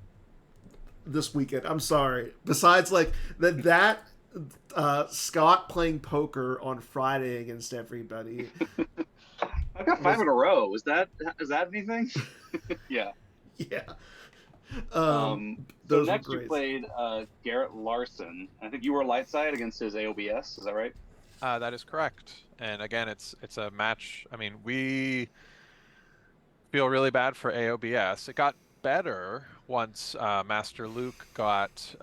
this weekend. I'm sorry. Besides, like that Scott playing poker on Friday against everybody I've got 5 was in a row. Is that anything? Yeah. yeah. So Those were next you great. played Garrett Larson. I think you were light side against his AOBS. Is that right? That is correct. And again, it's a match. I mean, we feel really bad for AOBS. It got better once Master Luke got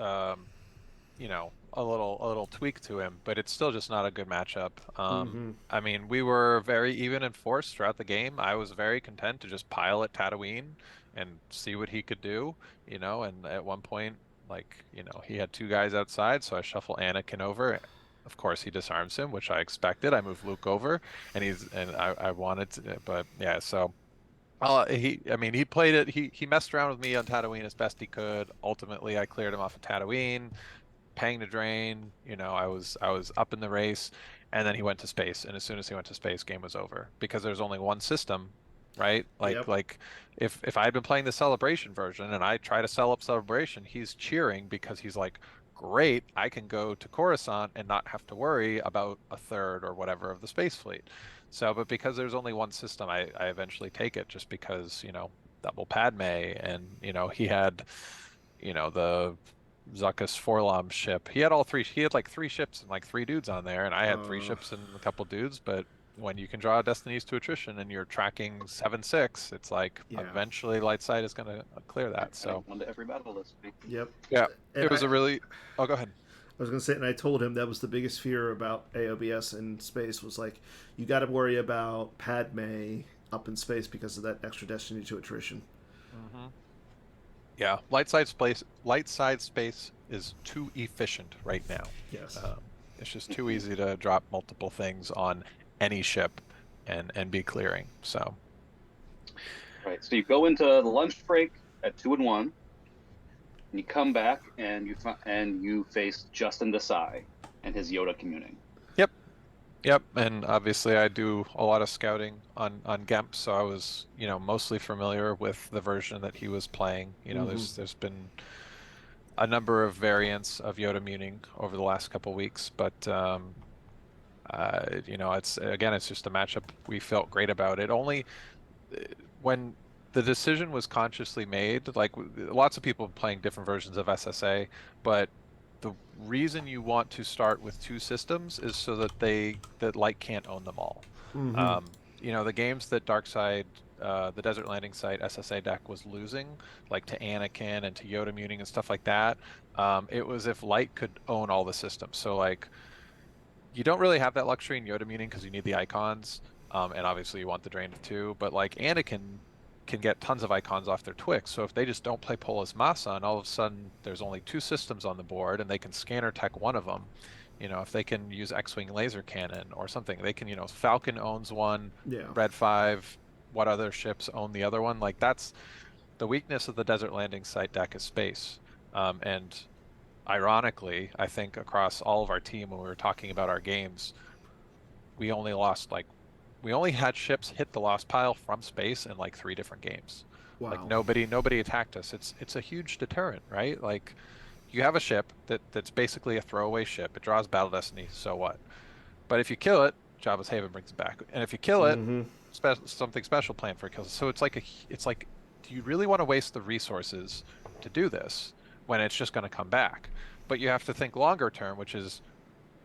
a little tweak to him, but it's still just not a good matchup. Mm-hmm. I mean, we were very even in force throughout the game. I was very content to just pile at Tatooine and see what he could do, and at one point, like, he had 2 guys outside, so I shuffle Anakin over. Of course, he disarms him, which I expected. I move Luke over, and I wanted to, but yeah, so I mean, he played it. He messed around with me on Tatooine as best he could. Ultimately, I cleared him off of Tatooine. paying to drain, I was up in the race, and then he went to space, and as soon as he went to space, game was over because there's only one system, right? Like Yep. like if I had been playing the celebration version and I try to sell up celebration, he's cheering because he's like, great, I can go to Coruscant and not have to worry about a third or whatever of the space fleet. So, but because there's only one system, I eventually take it just because, double Padme, and he had, the Zuckuss Forlom ship. He had all three. He had like three ships and like three dudes on there, and I had three Uh, ships and a couple dudes. But when you can draw destinies to attrition and you're tracking 7-6, it's like yeah. eventually light side is going to clear that. Adding So one to every battle list. Yep. yeah, And it was a really. Oh, go ahead. I was gonna say, and I told him that was the biggest fear about AOBS in space was like, you got to worry about Padme up in space because of that extra destiny to attrition. Hmm. Yeah, light side space is too efficient right now. Yes. It's just too easy to drop multiple things on any ship and be clearing. So Right. So you go into the lunch break at 2-1, and you come back and you face Justin Desai and his Yoda communing. yep, yep. And obviously I do a lot of scouting on Gemp, so I was, mostly familiar with the version that he was playing. There's been a number of variants of Yoda Muning over the last couple weeks, but it's just a matchup we felt great about. It only when the decision was consciously made, like lots of people playing different versions of SSA, but the reason you want to start with two systems is so that Light can't own them all. Mm-hmm. The games that Darkside, the Desert Landing Site SSA deck was losing, like to Anakin and to Yoda Muning and stuff like that, it was if Light could own all the systems. So like you don't really have that luxury in Yoda Muning because you need the icons, and obviously you want the drain of two. But like Anakin can get tons of icons off their Twix, so if they just don't play Polis Massa, and all of a sudden there's only two systems on the board, and they can scanner tech one of them. If they can use X-wing laser cannon or something, they can. Falcon owns one, Yeah. Red 5. What other ships own the other one? Like that's the weakness of the Desert Landing Site deck is space, and ironically, I think across all of our team when we were talking about our games, we only lost like we only had ships hit the lost pile from space in like three different games. Like Wow. nobody attacked us. It's a huge deterrent, right? Like you have a ship that's basically a throwaway ship. It draws battle destiny, so what? But if you kill it, Jabba's Haven brings it back. And if you kill it, Mm-hmm. something special planned for it kills it. So it's like, do you really want to waste the resources to do this when it's just going to come back? But you have to think longer term, which is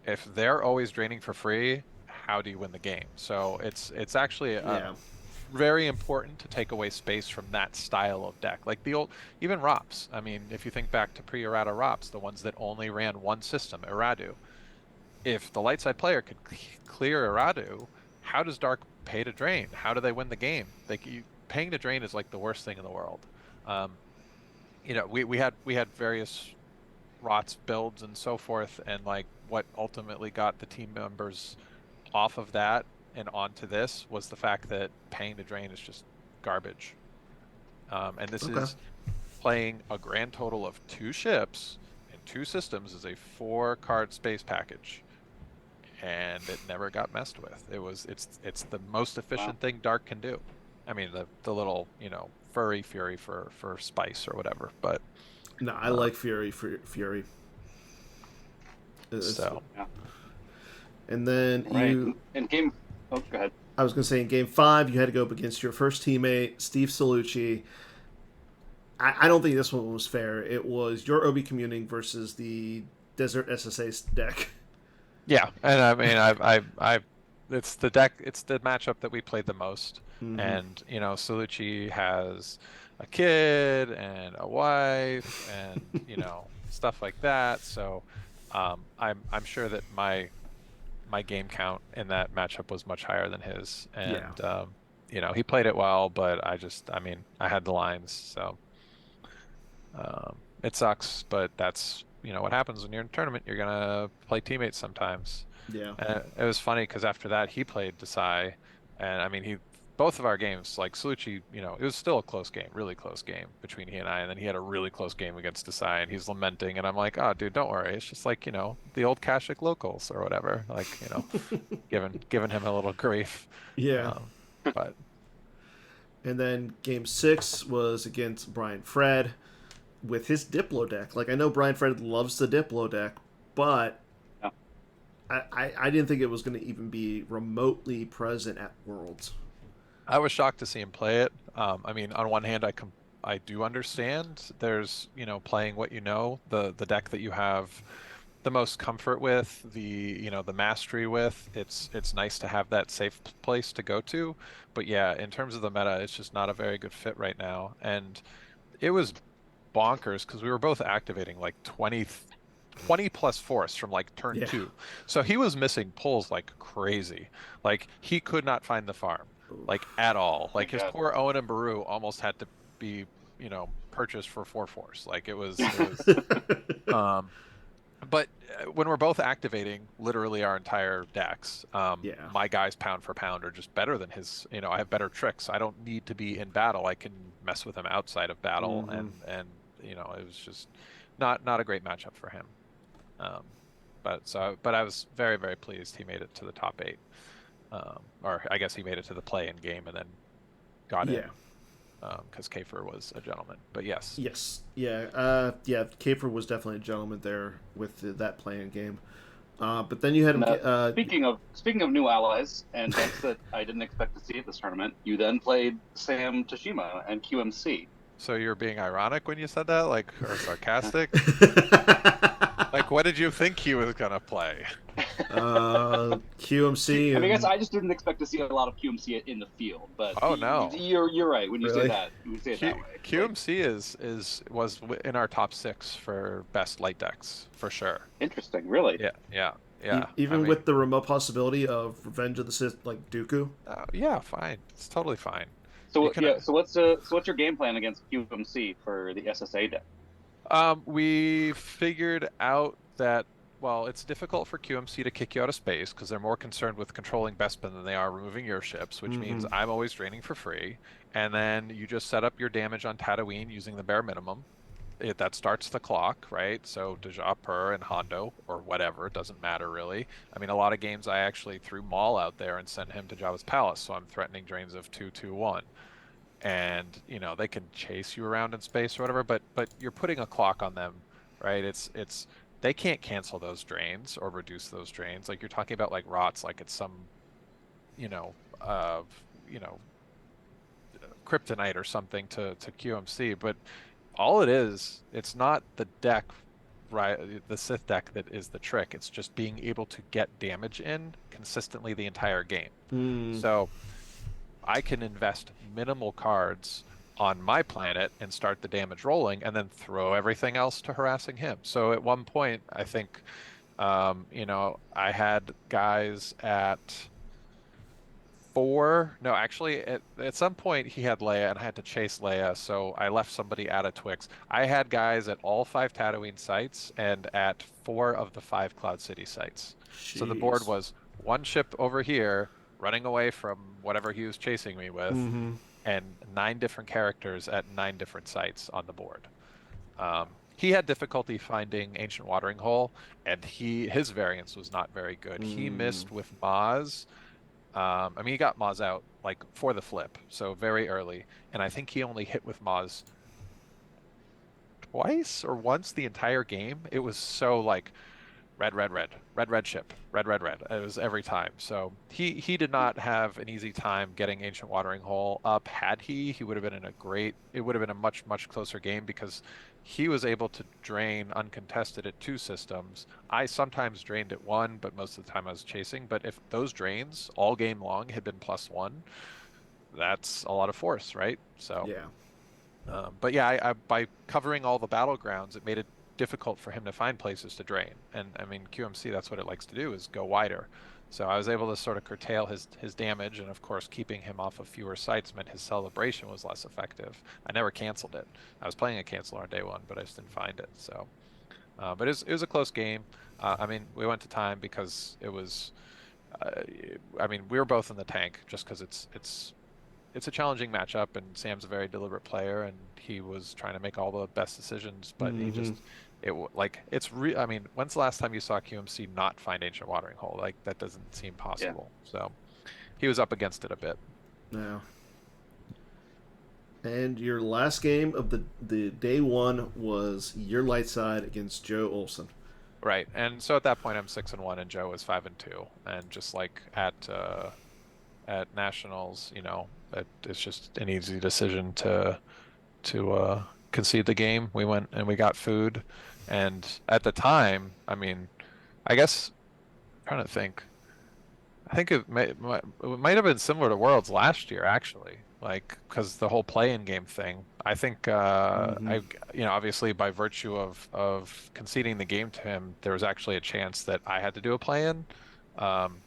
if they're always draining for free, how do you win the game? So it's actually Yeah. very important to take away space from that style of deck. Like the old, even ROPS. I mean, if you think back to pre-errata ROPS, the ones that only ran one system, Iradu. If the light side player could clear Iradu, how does Dark pay to drain? How do they win the game? Paying to drain is like the worst thing in the world. Um, we had various ROTS builds and so forth, and like what ultimately got the team members off of that and onto this was the fact that paying to drain is just garbage. And this Okay. is playing a grand total of two ships and two systems is a 4-card space package, and it never got messed with. It's the most efficient thing Dark can do. I mean the little furry fury for spice or whatever, but No, I uh, like Fury. Fury. It's- so Yeah. and then Right. you. And game. Oh, go ahead. I was going to say in game 5, you had to go up against your first teammate, Steve Salucci. I don't think this one was fair. It was your Obi communing versus the Desert SSA deck. yeah, and I mean I it's the deck, it's the matchup that we played the most. Mm-hmm. And Salucci has a kid and a wife and stuff like that. So I'm sure that my game count in that matchup was much higher than his. And he played it well, but I mean I had the lines, so it sucks, but that's what happens when you're in a tournament. You're gonna play teammates sometimes. Yeah. And it was funny because after that he played Desai, and I mean both of our games, like Salucci, it was still a close game, really close game between he and I. And then he had a really close game against Desai, and he's lamenting. And I'm like, oh, dude, don't worry. It's just like, the old Kashik locals or whatever. Like, giving him a little grief. Yeah. But And then game 6 was against Brian Fred with his Diplo deck. Like, I know Brian Fred loves the Diplo deck, but Yeah. I didn't think it was going to even be remotely present at Worlds. I was shocked to see him play it. I mean, on one hand, I do understand. There's, playing what the deck that you have the most comfort with, the mastery with. It's nice to have that safe place to go to. But yeah, in terms of the meta, it's just not a very good fit right now. And it was bonkers because we were both activating like 20 plus force from like turn Yeah. 2. So he was missing pulls like crazy. Like he could not find the farm like at all. Like his God. poor Owen and Baru almost had to be, purchased for 4 force. Like it was but when we're both activating literally our entire decks, Yeah. my guys pound for pound are just better than his. I have better tricks. I don't need to be in battle. I can mess with him outside of battle, and it was just not a great matchup for him. But I was very, very pleased he made it to the top 8, or I guess he made it to the play-in game and then got in. Because Kafer was a gentleman. But yes. Yes. Yeah. Kafer was definitely a gentleman there with that playing game. But then you had him. Speaking of new allies and decks that I didn't expect to see at this tournament, you then played Sam Toshima and QMC. So you're being ironic when you said that, like, or sarcastic? Like, what did you think he was gonna play? QMC. I guess I just didn't expect to see a lot of QMC in the field, but no, you're right when you Really? say that. You say it that way. QMC was in our top 6 for best light decks for sure. Interesting, really. Yeah. Even with the remote possibility of Revenge of the Sith, like Dooku. Yeah, fine. It's totally fine. So so what's your game plan against QMC for the SSA deck? We figured out that, well, it's difficult for QMC to kick you out of space because they're more concerned with controlling Bespin than they are removing your ships, which means I'm always draining for free. And then you just set up your damage on Tatooine using the bare minimum. That starts the clock, right? So Deja Per and Hondo, or whatever, it doesn't matter really. I mean, a lot of games I actually threw Maul out there and sent him to Jabba's Palace, so I'm threatening drains of 2/2/1. And they can chase you around in space or whatever, but you're putting a clock on them, right? It's they can't cancel those drains or reduce those drains. Like you're talking about like rots, like it's some kryptonite or something to QMC, but all it is, it's not the deck, right? The Sith deck that is the trick. It's just being able to get damage in consistently the entire game. So I can invest minimal cards on my planet and start the damage rolling and then throw everything else to harassing him. So at one point, I think, I had guys at 4. No, actually, at some point he had Leia and I had to chase Leia, so I left somebody at a Twix. I had guys at all 5 Tatooine sites and at 4 of the 5 Cloud City sites. Jeez. So the board was 1 ship over here, running away from whatever he was chasing me with, and 9 different characters at 9 different sites on the board. He had difficulty finding Ancient Watering Hole, and his variance was not very good. He missed with Maz. I mean, he got Maz out like for the flip, so very early, and I think he only hit with Maz twice or once the entire game. It was so like red ship, red. It was every time. So he did not have an easy time getting Ancient Watering Hole up. Had he would have been it would have been a much closer game because he was able to drain uncontested at 2 systems. I sometimes drained at 1, but most of the time I was chasing. But if those drains all game long had been +1, that's a lot of force, right? So yeah. But yeah, I by covering all the battlegrounds, it made it difficult for him to find places to drain. And I mean, QMC, that's what it likes to do, is go wider. So I was able to sort of curtail his damage, and of course keeping him off of fewer sites meant his celebration was less effective. I never canceled it. I was playing a cancel on day 1, but I just didn't find it. So but it was a close game. I mean, we went to time because it was I mean, we were both in the tank just because it's it's a challenging matchup, and Sam's a very deliberate player, and he was trying to make all the best decisions, but he Mm-hmm. just like I mean, when's the last time you saw QMC not find Ancient Watering Hole? Like that doesn't seem Yeah. possible. So he was up against it a bit. Now, and your last game of the day one was your light side against Joe Olson. Right. And so at that point I'm 6-1 and Joe was 5-2. And just like at nationals, it's just an easy decision to concede the game. We went and we got food. And at the time, I mean, I guess I'm trying to think. I think it might have been similar to Worlds last year, actually. Like, because the whole play-in game thing. I think Mm-hmm. obviously by virtue of conceding the game to him, there was actually a chance that I had to do a play-in. Um,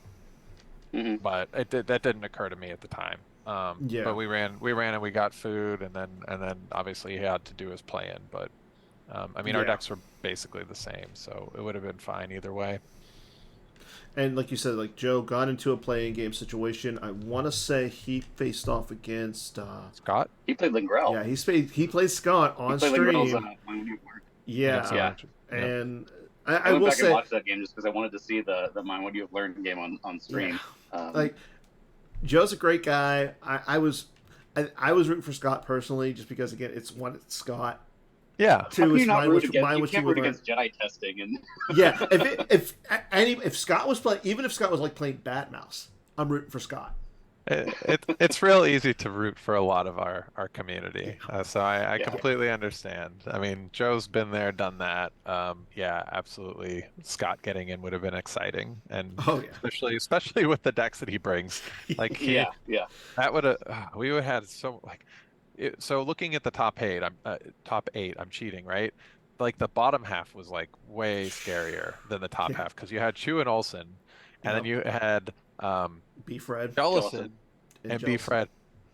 Hmm. but that didn't occur to me at the time. Yeah. But we ran and we got food, and then obviously he had to do his play-in. But I mean, our Yeah. decks were basically the same, so it would have been fine either way. And like you said, like Joe got into a playing game situation. I want to say he faced off against. Scott? He played Lingrel. Yeah, he played Scott He on played Lingrel's stream. Minority of Learn. Against Yeah, Yeah. Solange. Yeah. and I I went will back and say, watched that game just because I wanted to see the Minority of Learn game on yeah, stream. like Joe's a great guy. I was rooting for Scott personally, just because again, it's one, it's Scott. Yeah. How Two, can you it's not mine, root which against? mine, You which you can't would root learn. against Jedi testing, and Yeah, if Scott was playing, even if Scott was like playing Bat Mouse, I'm rooting for Scott. It's real easy to root for a lot of our community. Yeah. So I yeah, completely understand. I mean, Joe's been there, done that. Yeah, absolutely. Scott getting in would have been exciting, and Oh yeah. especially with the decks that he brings. Like yeah, yeah. that would have we would have had so like so looking at the top eight, I'm cheating, right? Like the bottom half was like way scarier than the top Yeah. half because you had Chu and Olsen, and then Yep. you had B Fred Jellison. Jellison and and B Jellison. Fred,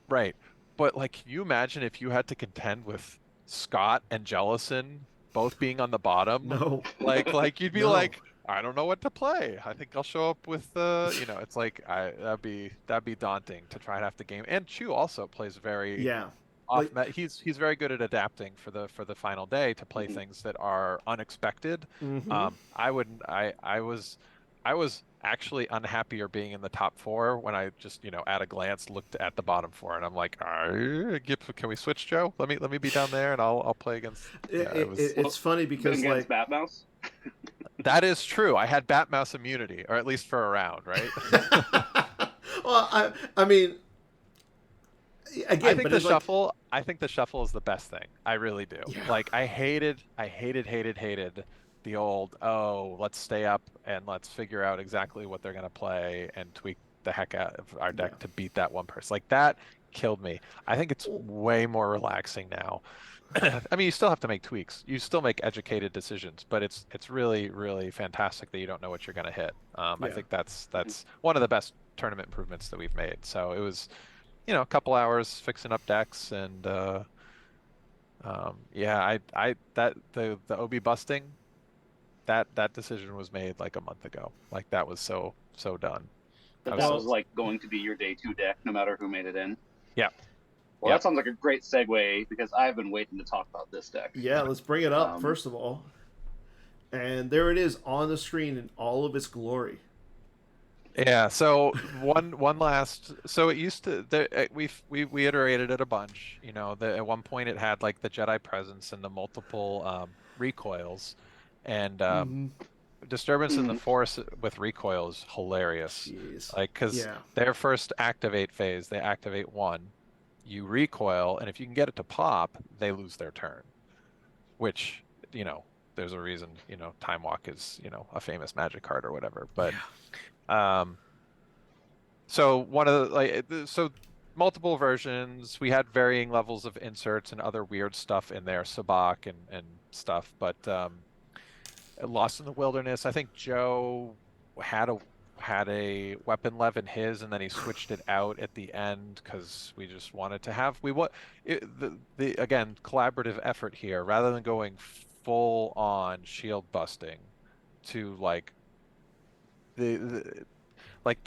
right? But like, can you imagine if you had to contend with Scott and Jellison both being on the bottom? No, Like you'd be no. like, I don't know what to play. I think I'll show up with it's like that'd be daunting to try and have to game. And Chu also plays very Yeah. off Like. met. He's very good at adapting for the final day to play Mhm. things that are unexpected. Mm-hmm. I wouldn't. I was actually unhappier being in the top four when I just at a glance looked at the bottom four and I'm like, can we switch, Joe? Let me be down there and I'll play against. Yeah, it was. It's funny because Against like Bat Mouse. That is true. I had bat mouse immunity, or at least for a round, right? well, I mean, I again, think but the it's like, shuffle. I think the shuffle is the best thing. I really do. yeah, Like I hated the old, oh, let's stay up and let's figure out exactly what they're gonna play and tweak the heck out of our yeah. deck to beat that one person. Like that killed me. I think it's way more relaxing now. I mean, you still have to make tweaks. You still make educated decisions, but it's really, really fantastic that you don't know what you're gonna hit. I Yeah. think that's one of the best tournament improvements that we've made. So it was a couple hours fixing up decks and yeah, I that the OB busting that decision was made like a month ago. Like that was so done. I That was that so was like going to be your day two deck, no matter who made it in. yeah Well, yeah that sounds like a great segue because I've been waiting to talk about this deck. Yeah, let's bring it up Um, first of all. And there it is on the screen in all of its glory. yeah. So one last. So it used to we iterated it a bunch. At one point it had like the Jedi presence and the multiple recoils, and Mm-hmm. disturbance in the mhm. force with recoil is hilarious. Jeez. Like, because Yeah. their first activate phase, they activate one, you recoil, and if you can get it to pop, they lose their turn. Which, there's a reason, Time Walk is, a famous magic card or whatever. But um so one of the so multiple versions, we had varying levels of inserts and other weird stuff in there, sabak and stuff, but Lost in the Wilderness. I think Joe had a weapon lev in his, and then he switched it out at the end because we just wanted to have the again collaborative effort here rather than going full on shield busting to like the like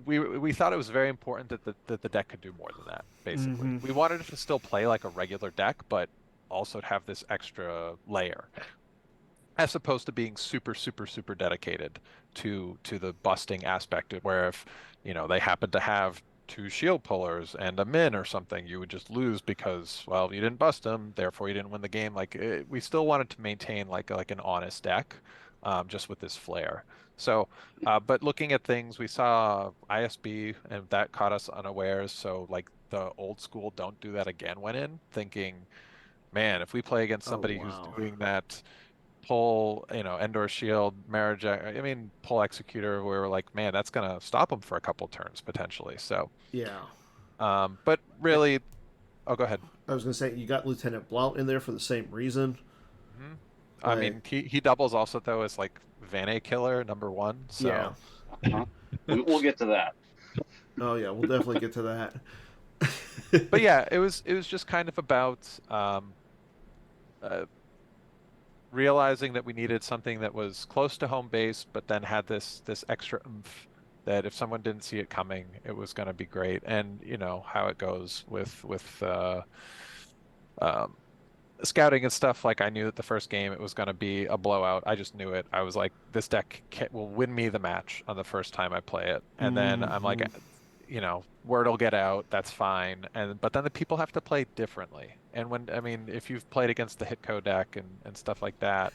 we thought it was very important that the deck could do more than that, basically. Mm-hmm. We wanted it to still play like a regular deck, but also to have this extra layer, as opposed to being super, super, super dedicated to the busting aspect, where if, they happen to have two shield pullers and a min or something, you would just lose because, well, you didn't bust them, therefore you didn't win the game. Like we still wanted to maintain like an honest deck, just with this flair. So, but looking at things, we saw ISB, and that caught us unawares. So like the old school "don't do that again" went in, thinking, man, if we play against Oh somebody who's wow. doing that pull, Endor Shield, Marriage, pull Executor, we were like, man, that's gonna stop them for a couple turns potentially. So, Yeah. but And really, oh, go ahead. I was gonna say you got Lieutenant Blount in there for the same reason. hmm I Like, mean, he doubles also though as like Vane killer #1. yeah. So, Uh-huh. We'll get to that. Oh yeah, we'll definitely get to that. but yeah, it was just kind of about uh, realizing that we needed something that was close to home base, but then had this extra oomph that if someone didn't see it coming, it was going to be great. And you know how it goes with um, scouting and stuff. Like I knew that the first game it was going to be a blowout. I just knew it. I was like, this deck will win me the match on the first time I play it. And then I'm like, Mm-hmm. word will get out. That's fine. But then the people have to play differently. And if you've played against the Hitco deck and stuff like that,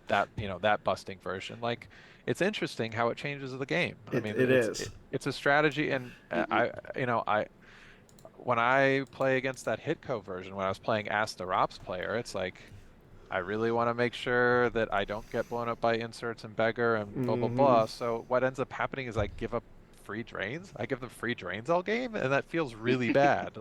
that busting version, like it's interesting how it changes the game. I mean, It is. it's a strategy, and Mhm. I when I play against that Hitco version, when I was playing Ask the Rops player, it's like I really want to make sure that I don't get blown up by inserts and beggar and blah blah Mm-hmm. blah. So what ends up happening is I give up free drains. I give them free drains all game, and that feels really bad.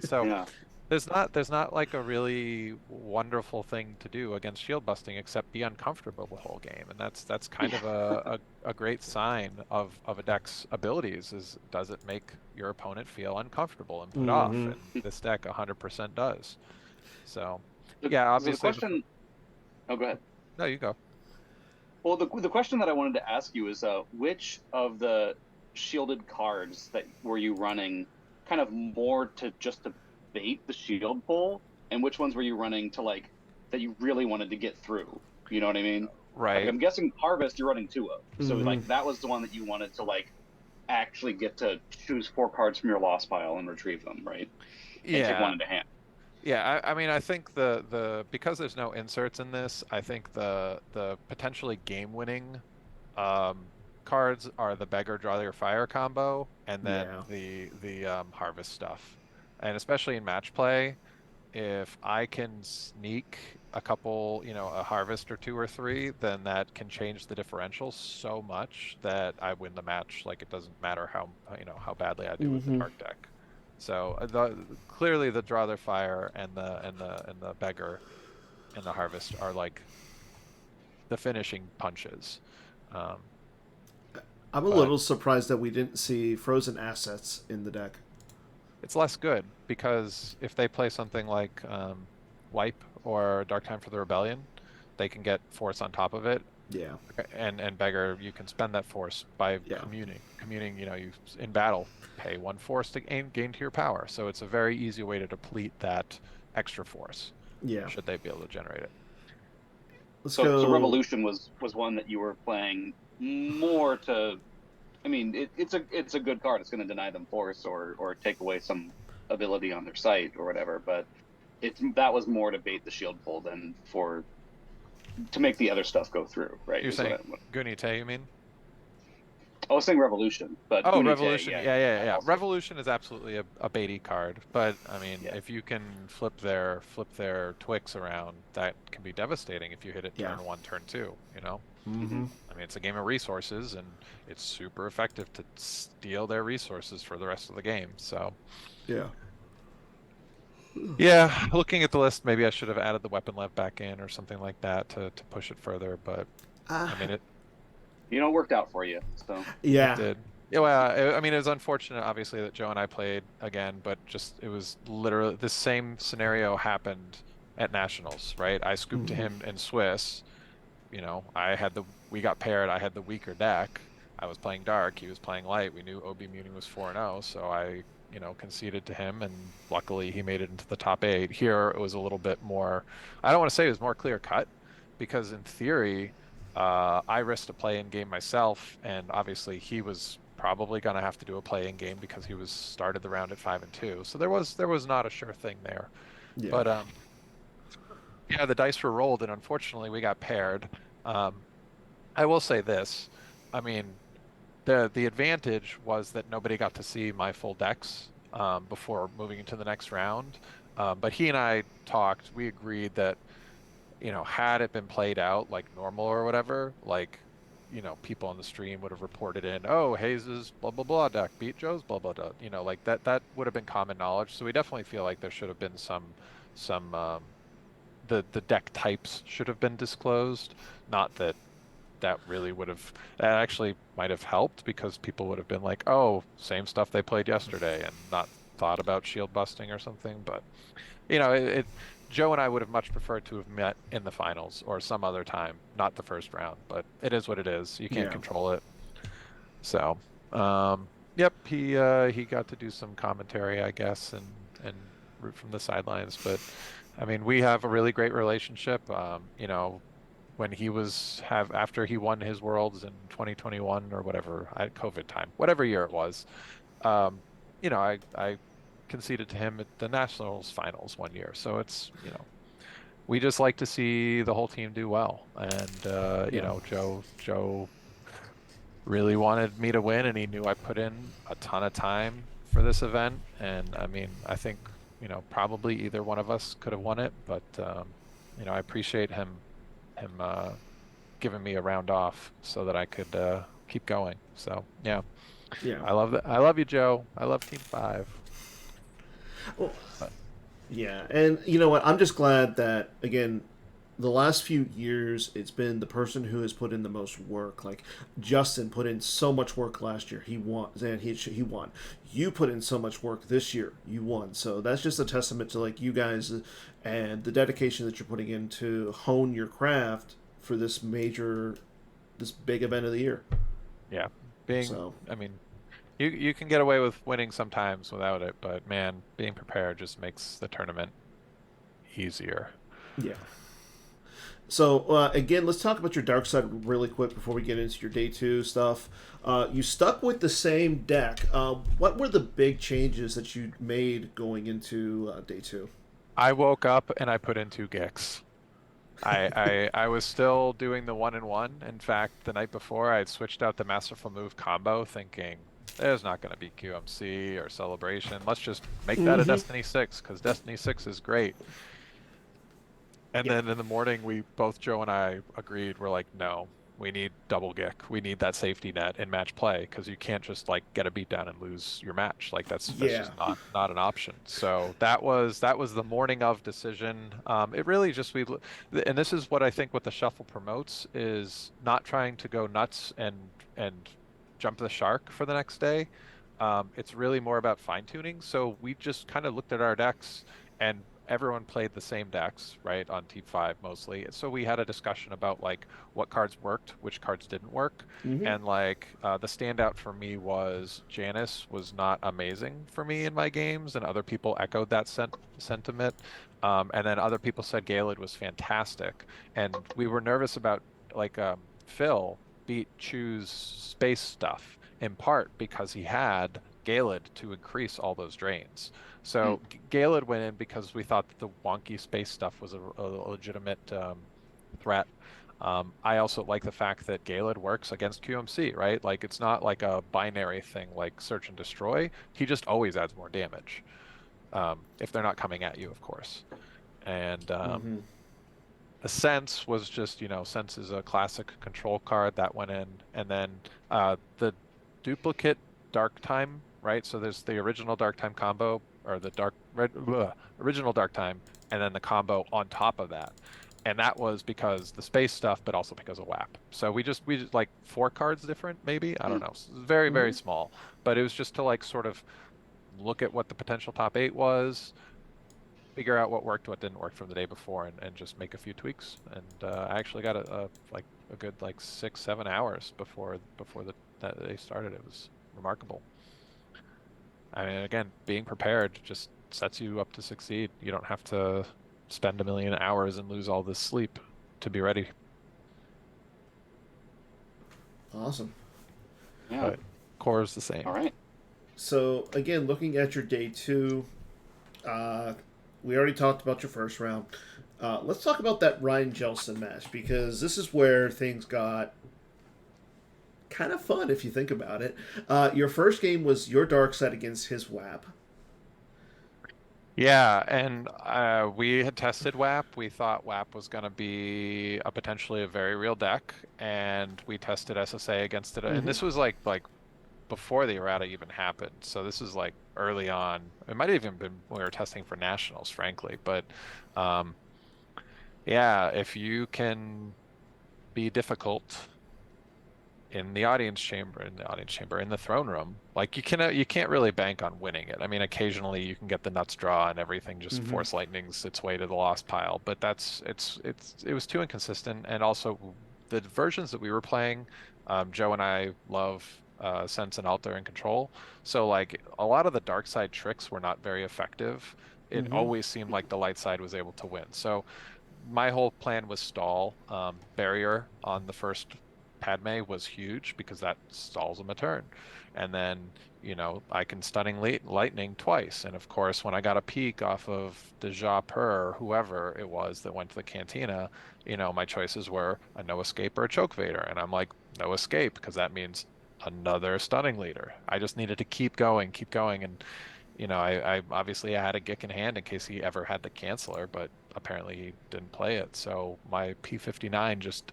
So Yeah. there's not like a really wonderful thing to do against shield busting except be uncomfortable the whole game, and that's kind of a great sign of a deck's abilities. Is does it make your opponent feel uncomfortable and put off? Mm-hmm. And this deck 100% does. So So, yeah, so the obviously the question. Oh, go ahead. no, you go. Well, the question that I wanted to ask you is, which of the shielded cards that were you running, kind of more to just to bait the shield pull, and which ones were you running to like that you really wanted to get through? You know what I mean? Like Right. I'm guessing Harvest you're running two of, so Mm-hmm. like that was the one that you wanted to like actually get to choose four cards from your lost pile and retrieve them, right? And take one Yeah. into hand. Yeah, I mean, I think the because there's no inserts in this, I think the potentially game-winning um, cards are the beggar draw your fire combo, and then Yeah. the harvest stuff, and especially in match play, if I can sneak a couple, a harvest or two or three, then that can change the differential so much that I win the match. Like it doesn't matter how badly I do with the Mm-hmm. target deck. So clearly the draw their fire and the beggar and the harvest are like the finishing punches. Um, I'm a but little surprised that we didn't see frozen assets in the deck. it's less good because if they play something like Wipe or Dark Time for the Rebellion, they can get force on top of it. Yeah. And beggar, you can spend that force by Yeah. communing. You in battle pay one force to gain to your power. So it's a very easy way to deplete that extra force. Yeah. Should they be able to generate it? Let's So go. Revolution was one that you were playing more to. I mean, it's a good card. It's going to deny them force or take away some ability on their site or whatever. But that was more to bait the shield pull than for to make the other stuff go through. Right? You're Is what saying Gunite, you mean? I was saying Revolution, but Oh, Gunite, Revolution. yeah, Yeah, yeah, yeah. also, Revolution is absolutely a baity card, but I mean, yeah. if you can flip their Twix around, that can be devastating if you hit it Yeah. turn one, turn two, you know? Mm-hmm. Mm-hmm. I mean, it's a game of resources, and it's super effective to steal their resources for the rest of the game. So, Yeah. yeah, looking at the list, maybe I should have added the weapon lev back in or something like that to push it further, but Uh, I mean, It worked out for you. So it yeah. did. Yeah, well, I mean, it was unfortunate, obviously, that Joe and I played again, but just it was literally the same scenario happened at Nationals, right? I scooped to Mm-hmm. him in Swiss. We got paired. I had the weaker deck. I was playing dark, he was playing light. We knew OB Muning was 4-0, so I, conceded to him, and luckily he made it into the top 8. Here it was a little bit more, I don't want to say it was more clear cut, because in theory, I risked a play-in game myself, and obviously he was probably going to have to do a play-in game because he was started the round at 5-2. So there was not a sure thing there. Yeah. But yeah, the dice were rolled, and unfortunately we got paired. I will say this. I mean, the advantage was that nobody got to see my full decks before moving into the next round. But he and I talked. We agreed that, had it been played out like normal or whatever, like, people on the stream would have reported in, oh, Hayes's blah blah blah deck beat Joe's blah blah blah. Like that would have been common knowledge. So we definitely feel like there should have been some the deck types should have been disclosed. Not that that really would have, that actually might have helped, because people would have been like, oh, same stuff they played yesterday, and not thought about shield busting or something. But Joe and I would have much preferred to have met in the finals or some other time, not the first round. But it is what it is. You can't Yeah. control it. So, yep, he got to do some commentary, I guess, and root from the sidelines. But I mean, we have a really great relationship. When he after he won his worlds in 2021 or whatever, COVID time, whatever year it was, I conceded to him at the nationals finals one year. So it's, we just like to see the whole team do well. And Yeah. Joe really wanted me to win, and he knew I put in a ton of time for this event. And I mean, I think, probably either one of us could have won it, but I appreciate him giving me a round off so that I could keep going. So yeah, Yeah. I love that. I love you, Joe. I love Team 5. Well, But yeah, and you know what? I'm just glad that again, the last few years, it's been the person who has put in the most work. Like Justin put in so much work last year, he won, and he won. You put in so much work this year, you won. So that's just a testament to like you guys and the dedication that you're putting in to hone your craft for this big event of the year. yeah, So I mean, you can get away with winning sometimes without it, but man, being prepared just makes the tournament easier. yeah. So again, let's talk about your dark side really quick before we get into your day two stuff. You stuck with the same deck. What were the big changes that you made going into day two? I woke up and I put in 2 Gicks. I was still doing the 1-1. In fact, the night before I had switched out the Masterful Move combo, thinking there's not going to be QMC or Celebration. Let's just make that a Mm-hmm. Destiny 6, because Destiny 6 is great. And Yeah, then in the morning, both Joe and I agreed. We're like, no, we need double Gick. We need that safety net in match play, because you can't just like get a beat down and lose your match. Like that's yeah, just not an option. So that was the morning of decision. It really just and this is what I think what the shuffle promotes is not trying to go nuts and jump the shark for the next day. It's really more about fine tuning. So we just kind of looked at our decks, and everyone played the same decks, right, on Team 5 mostly. So we had a discussion about like what cards worked, which cards didn't work. mm-hmm. And like the standout for me was Janice was not amazing for me in my games, and other people echoed that sentiment. And then other people said Galed was fantastic. And we were nervous about like Phil beat Choose space stuff in part because he had Galed to increase all those drains. Mm. So Galed went in because we thought that the wonky space stuff was a legitimate threat. I also like the fact that Galed works against QMC, right? Like it's not like a binary thing like Search and Destroy. He just always adds more damage, if they're not coming at you, of course. And Mm-hmm. Sense was just, Sense is a classic control card that went in. And then the duplicate Dark Time, right? So there's the original Dark Time combo, or the original Dark Time, and then the combo on top of that. And that was because the space stuff, but also because of WAP. So we just like 4 cards different, maybe. I don't Mm. know. Very, very Mm-hmm. small. But it was just to like sort of look at what the potential top 8 was, figure out what worked, what didn't work from the day before, and just make a few tweaks. And I actually got like a good like 6, 7 hours before the that they started. It was remarkable. I mean, again, being prepared just sets you up to succeed. You don't have to spend a million hours and lose all this sleep to be ready. Awesome. Yeah. But core is the same. All right. So again, looking at your day 2, we already talked about your first round. Let's talk about that Ryan Jelson match, because this is where things got kind of fun if you think about it. Your first game was your dark side against his WAP. Yeah, and we had tested WAP. We thought WAP was going to be a potentially a very real deck, and we tested SSA against it. And this was like before the errata even happened. So this is like early on. It might have even been when we were testing for nationals, frankly. But yeah, if you can be difficult in the audience chamber, in the throne room, like you can't really bank on winning it. I mean, occasionally you can get the nuts draw and everything just force lightnings its way to the lost pile, but it was too inconsistent. And also the versions that we were playing, Joe and I love Sense and Alter and Control. So like a lot of the dark side tricks were not very effective. It always seemed like the light side was able to win. So my whole plan was stall. Barrier on the first Padme was huge because that stalls him a turn. And then, I can stunning lightning twice. And of course, when I got a peek off of Deja Per or whoever it was that went to the cantina, my choices were a no escape or a choke Vader. And I'm like, no escape, because that means another stunning leader. I just needed to keep going. And I obviously I had a Gick in hand in case he ever had the canceller, but apparently he didn't play it. So my P59 just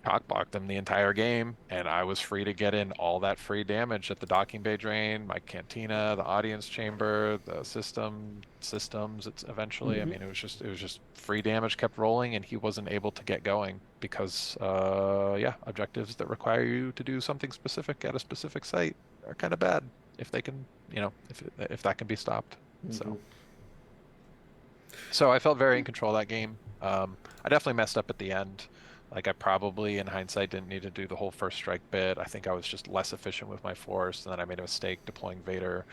cockblocked him the entire game, and I was free to get in all that free damage at the docking bay drain, my cantina, the audience chamber, the systems. It's eventually. I mean, it was just free damage kept rolling, and he wasn't able to get going because objectives that require you to do something specific at a specific site are kind of bad if they can, if that can be stopped. So I felt very in control of that game. I definitely messed up at the end. Like I probably, in hindsight, didn't need to do the whole first strike bit. I think I was just less efficient with my force, and then I made a mistake deploying Vader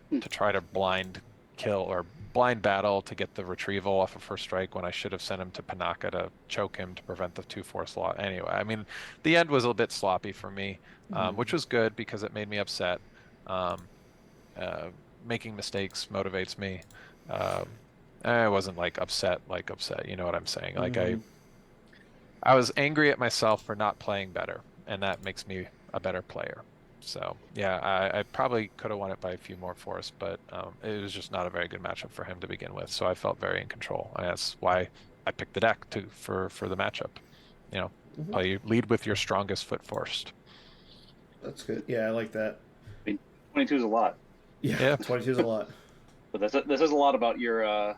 to try to blind kill or blind battle to get the retrieval off of first strike when I should have sent him to Panaka to choke him to prevent the 2-4 slot. Anyway, I mean, the end was a bit sloppy for me, which was good because it made me upset. Making mistakes motivates me. I wasn't like upset, you know what I'm saying? Like I was angry at myself for not playing better, and that makes me a better player. So yeah, I probably could have won it by a few more force, but it was just not a very good matchup for him to begin with. So I felt very in control, and that's why I picked the deck for the matchup. Lead with your strongest foot first. That's good. Yeah, I like that. I mean, 22 is a lot. Yeah, 22 is a lot. But this is a lot about your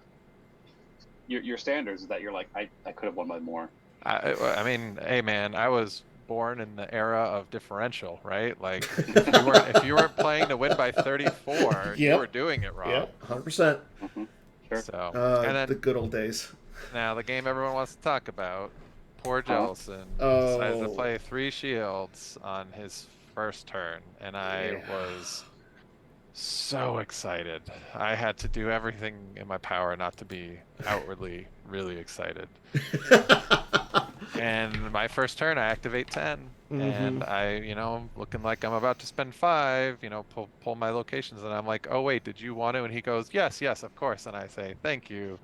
standards, that you're like, I could have won by more. I mean, hey man, I was born in the era of differential, right? Like if you weren't playing to win by 34, you were doing it wrong. Yep, 100%. Sure. So and then the good old days. Now the game everyone wants to talk about. Poor Jelson decided to play 3 shields on his first turn, and I was so excited. I had to do everything in my power not to be outwardly really excited. And my first turn, I activate 10, and I, looking like I'm about to spend 5, pull my locations, and I'm like, oh wait, did you want to? And he goes, yes, of course. And I say, thank you,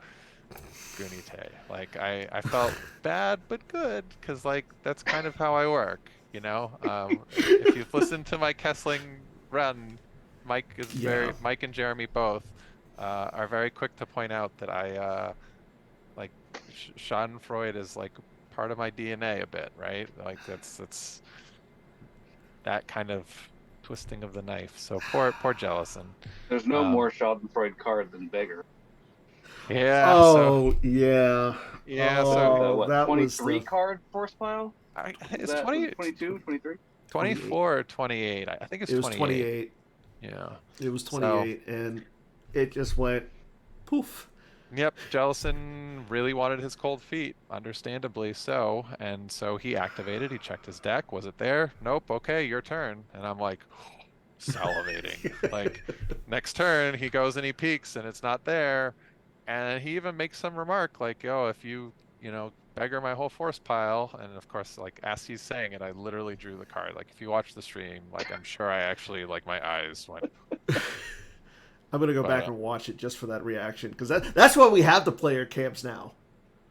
Gunite. Like I felt bad but good, because like that's kind of how I work, If you've listened to my Kessling run, Mike and Jeremy both are very quick to point out that I like Schadenfreude is like part of my DNA a bit, right? Like that's that kind of twisting of the knife. So poor Jelson. There's no more Schadenfreude card than Beggar. Yeah. Oh, yeah. Yeah. So that 23 was card force pile? It's 20, 22, 23? 24 or 28. I think it's 28. It was 28. Yeah. It was 28, and it just went poof. Yep, Jellison really wanted his cold feet, understandably so. And so he activated, he checked his deck. Was it there? Nope. Okay, your turn. And I'm like, salivating. Like, next turn, he goes and he peeks and it's not there. And he even makes some remark like, oh, if you beggar my whole force pile. And of course, like, as he's saying it, I literally drew the card. Like, if you watch the stream, like, I'm sure I actually, like, my eyes went, I'm gonna go but back and watch it just for that reaction because that's why we have the player camps now.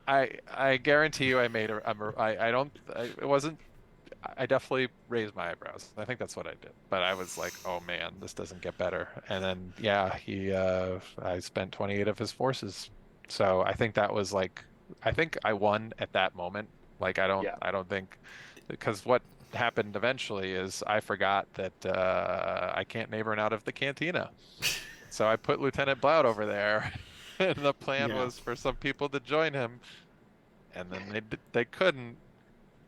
I guarantee you I made I don't it wasn't I definitely raised my eyebrows. I think that's what I did. But I was like, oh man, this doesn't get better. And then yeah, he I spent 28 of his forces. So I think that was like I think I won at that moment. Like Yeah. I don't think because what happened eventually is I forgot that I can't neighbor out of the cantina. So I put Lieutenant Bloud over there. And the plan Yeah, was for some people to join him and then they couldn't.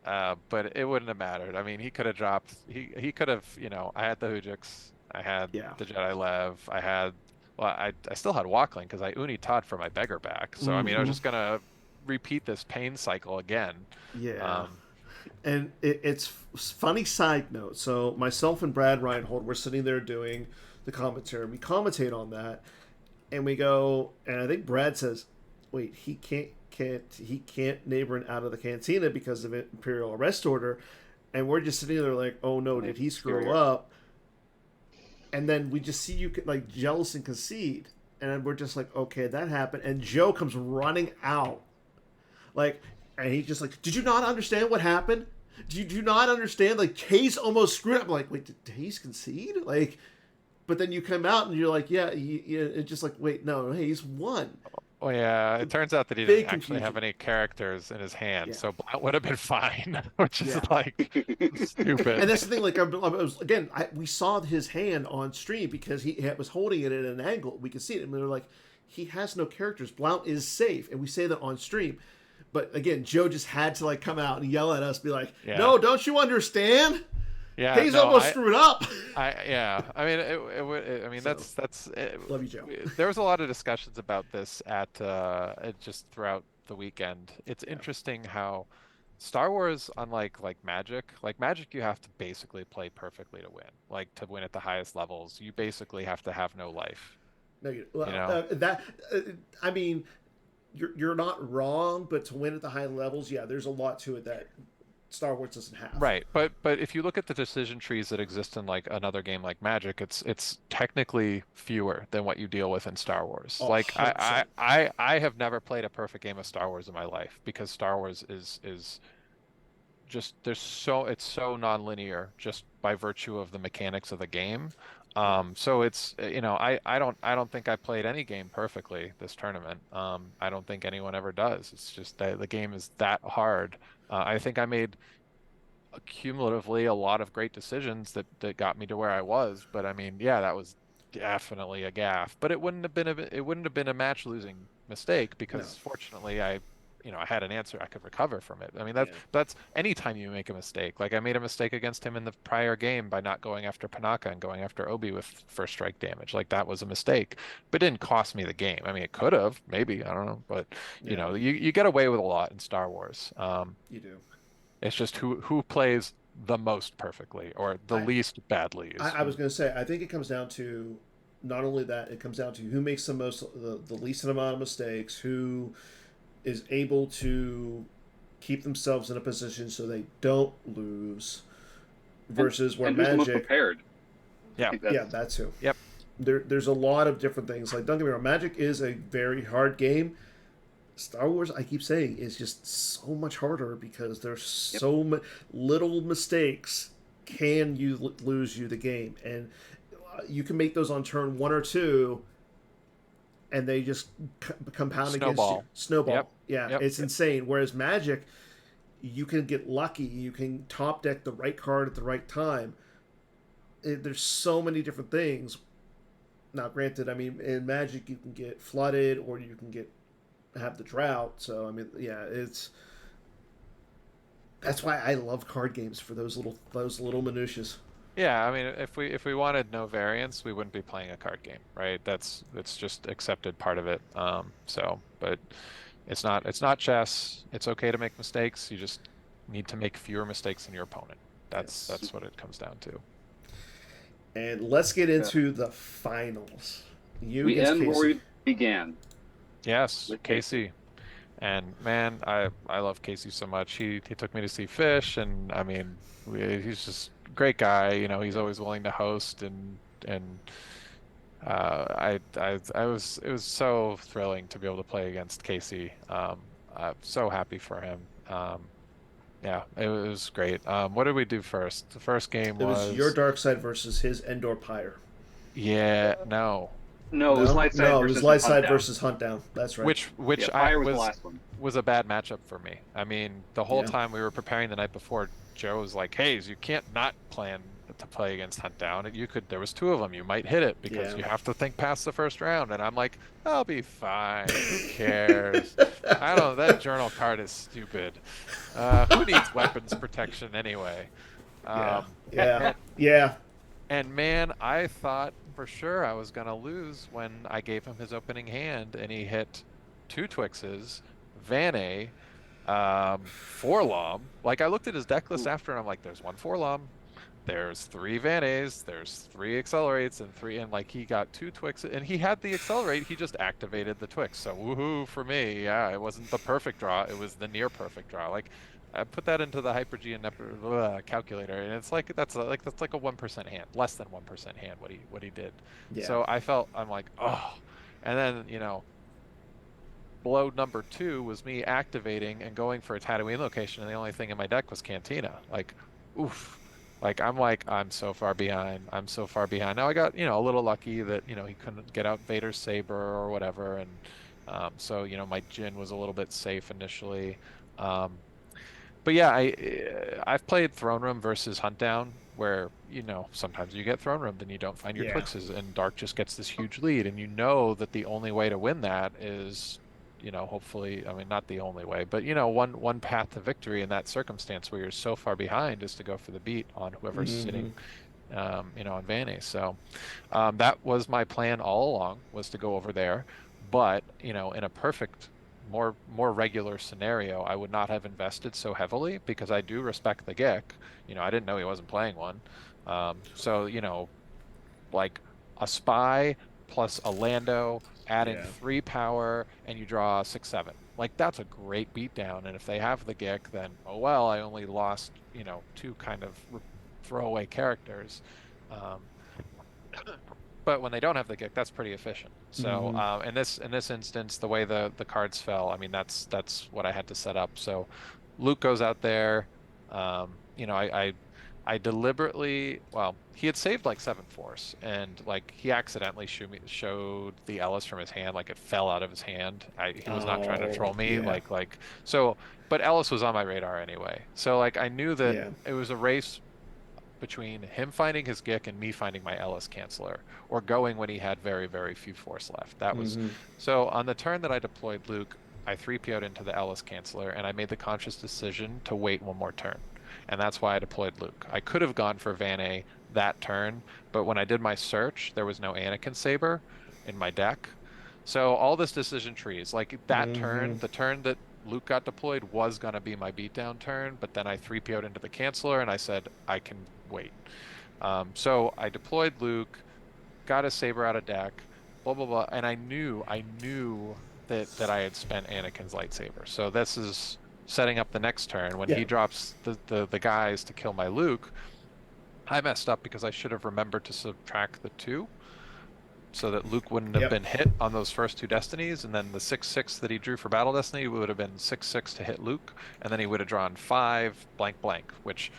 But it wouldn't have mattered. I mean, he could have dropped. He could have. I had the Hujix. I had yeah, the Jedi Lev. I had. Well, I still had Walkling because I Uni Todd for my beggar back. So I mean, I was mm-hmm. just gonna repeat this pain cycle again. Yeah. Um, And it's funny side note. So myself and Brad Reinhold, we're sitting there doing the commentary. We commentate on that, and we go, and I think Brad says, "Wait, he can't neighbor out of the cantina because of Imperial arrest order," and we're just sitting there like, "Oh no, did he screw Superior. up?" And then we just see you like jealous and concede, and we're just like, "Okay, that happened." And Joe comes running out like, and he's just like, "Did you not understand what happened? Do you not understand? Like, Hayes almost screwed up." I'm like, wait, did Hayes concede? Like, but then you come out and you're like, yeah, it's just like, wait, no, Hayes won. well, yeah, it turns out that he didn't Big actually have confusion. any characters in his hand, Yeah, so Blount would have been fine, which is yeah. like And stupid. that's the thing. Like, I was again, we saw his hand on stream because he was holding it at an angle. We could see it, and we were like, he has no characters. Blount is safe, and we say that on stream. But again, Joe just had to like come out and yell at us, be like, Yeah, "No, don't you understand? yeah. Hayes No, almost screwed up." yeah. I mean, it would. I mean, So that's. love you, Joe. There was a lot of discussions about this at just throughout the weekend. It's Yeah. interesting how Star Wars, unlike like Magic, you have to basically play perfectly to win. Like to win at the highest levels, you basically have to have no life. No, You well, know? uh, I mean, you're not wrong, but to win at the high levels, yeah, there's a lot to it that Star Wars doesn't have. Right, but if you look at the decision trees that exist in like another game like Magic, it's technically fewer than what you deal with in Star Wars. Oh, Like 100%. I have never played a perfect game of Star Wars in my life because Star Wars is just it's so non-linear just by virtue of the mechanics of the game. Yeah. So it's I don't think I played any game perfectly this tournament. I don't think anyone ever does. It's just that the game is that hard. I think I made cumulatively a lot of great decisions that got me to where I was. But I mean, yeah, that was definitely a gaffe. But it wouldn't have been a match losing mistake No. because fortunately I had an answer I could recover from it. I mean Yeah. that's anytime you make a mistake. Like I made a mistake against him in the prior game by not going after Panaka and going after Obi with first strike damage. Like that was a mistake, but it didn't cost me the game. I mean, it could have, maybe, I don't know, but Yeah. you get away with a lot in Star Wars. You do. It's just who plays the most perfectly or the I, least badly is I was who. going to say, I think it comes down to not only that, it comes down to who makes the least amount of mistakes, who is able to keep themselves in a position so they don't lose, and versus where and who's the most Magic, prepared? I Yeah. think yeah, that's that's who. Yep. There's a lot of different things. Like, don't get me wrong, Magic is a very hard game. Star Wars, I keep saying, is just so much harder because there's yep. little mistakes can lose you the game, and you can make those on turn one or two, and they just compound against you. Snowball. Yep. Snowball, yeah, Yep. it's insane. Whereas Magic, you can get lucky. You can top deck the right card at the right time. There's so many different things. Now, granted, I mean, in Magic you can get flooded or you can get have the drought. So I mean, yeah, that's why I love card games for those little minutiae. Yeah, I mean, if we wanted no variance, we wouldn't be playing a card game, right? It's just accepted part of it. But it's not chess. It's okay to make mistakes. You just need to make fewer mistakes than your opponent. That's Yes. that's what it comes down to. And let's get Yeah. into the finals. You We against end where Casey. we began Yes, with Casey. Casey. And man, I love Casey so much. He took me to see Fish, and I mean, he's just a great guy. He's Yep. always willing to host, and I was it was so thrilling to be able to play against Casey. I'm so happy for him. Yeah, it was great. What did we do first? The first game It was your was, dark side versus his Endor Pyre. yeah, no, No, it was No, light side no, it was versus light hunt side down. versus hunt down. That's right. which Yeah, which I fire was the was last one. was a bad matchup for me. I mean, the whole Yeah. time we were preparing the night before, Joe was like, "Hayes, you can't not plan to play against Hunt Down. There was two of them. You might hit it because Yeah. you have to think past the first round." And I'm like, "I'll be fine. Who cares? I don't. That journal card is stupid. Who needs weapons protection anyway?" Yeah. Um, Yeah. and Yeah. and man, I thought for sure I was gonna lose when I gave him his opening hand and he hit two Twixes, Vane, Forlom. Like I looked at his deck list Ooh. after and I'm like, there's one Forlom, there's three Vanes, there's three Accelerates and three, and like he got two Twixes and he had the Accelerate, he just activated the Twix. So woohoo for me. Yeah, it wasn't the perfect draw, it was the near perfect draw. Like I put that into the Hyper-G and calculator, and it's like that's like a 1% hand, less than 1% hand what he did. Yeah. So I'm like, oh, and then blow number two was me activating and going for a Tatooine location, and the only thing in my deck was Cantina. Like, oof. I'm so far behind. I'm so far behind. Now I got, a little lucky that, he couldn't get out Vader's saber or whatever. And so, my Jin was a little bit safe initially. Um, but yeah, I've played Throne Room versus Hunt Down, where sometimes you get Throne Room, then you don't find your Yeah. Twixes, and Dark just gets this huge lead, and you know that the only way to win that is, hopefully, I mean, not the only way, but one path to victory in that circumstance where you're so far behind is to go for the beat on whoever's Mm-hmm. sitting, on Vanny. So that was my plan all along, was to go over there. But, in a perfect, more regular scenario, I would not have invested so heavily because I do respect the Gick. I didn't know he wasn't playing one. So, like a spy plus a Lando, add in Yeah. 3 power, and you draw 6/7. Like that's a great beatdown. And if they have the Gick, then oh well, I only lost, two kind of throwaway characters. Um, but when they don't have the Gick, that's pretty efficient. So Mm-hmm. in this instance, the way the cards fell, I mean that's what I had to set up. So Luke goes out there. I deliberately, well, he had saved like 7 force, and like he accidentally showed the Ellis from his hand, like it fell out of his hand. He was not trying to Oh, troll me, yeah. so. But Ellis was on my radar anyway, so like I knew that Yeah. it was a race between him finding his Gick and me finding my Ellis canceller, or going when he had very, very few force left. That was Mm-hmm. so on the turn that I deployed Luke, I 3PO'd into the Ellis canceller, and I made the conscious decision to wait one more turn. And that's why I deployed Luke. I could have gone for Van A that turn, but when I did my search, there was no Anakin Saber in my deck. So all this decision trees, like that Mm-hmm. turn, the turn that Luke got deployed was going to be my beatdown turn, but then I 3PO'd into the canceller and I said, I can wait. So I deployed Luke, got a saber out of deck, blah blah blah, and I knew that I had spent Anakin's lightsaber. So this is setting up the next turn when Yeah. he drops the guys to kill my Luke. I messed up because I should have remembered to subtract the two so that Luke wouldn't have Yep. been hit on those first two destinies, and then the 6/6 that he drew for Battle Destiny would have been 6/6 to hit Luke, and then he would have drawn 5 blank blank, which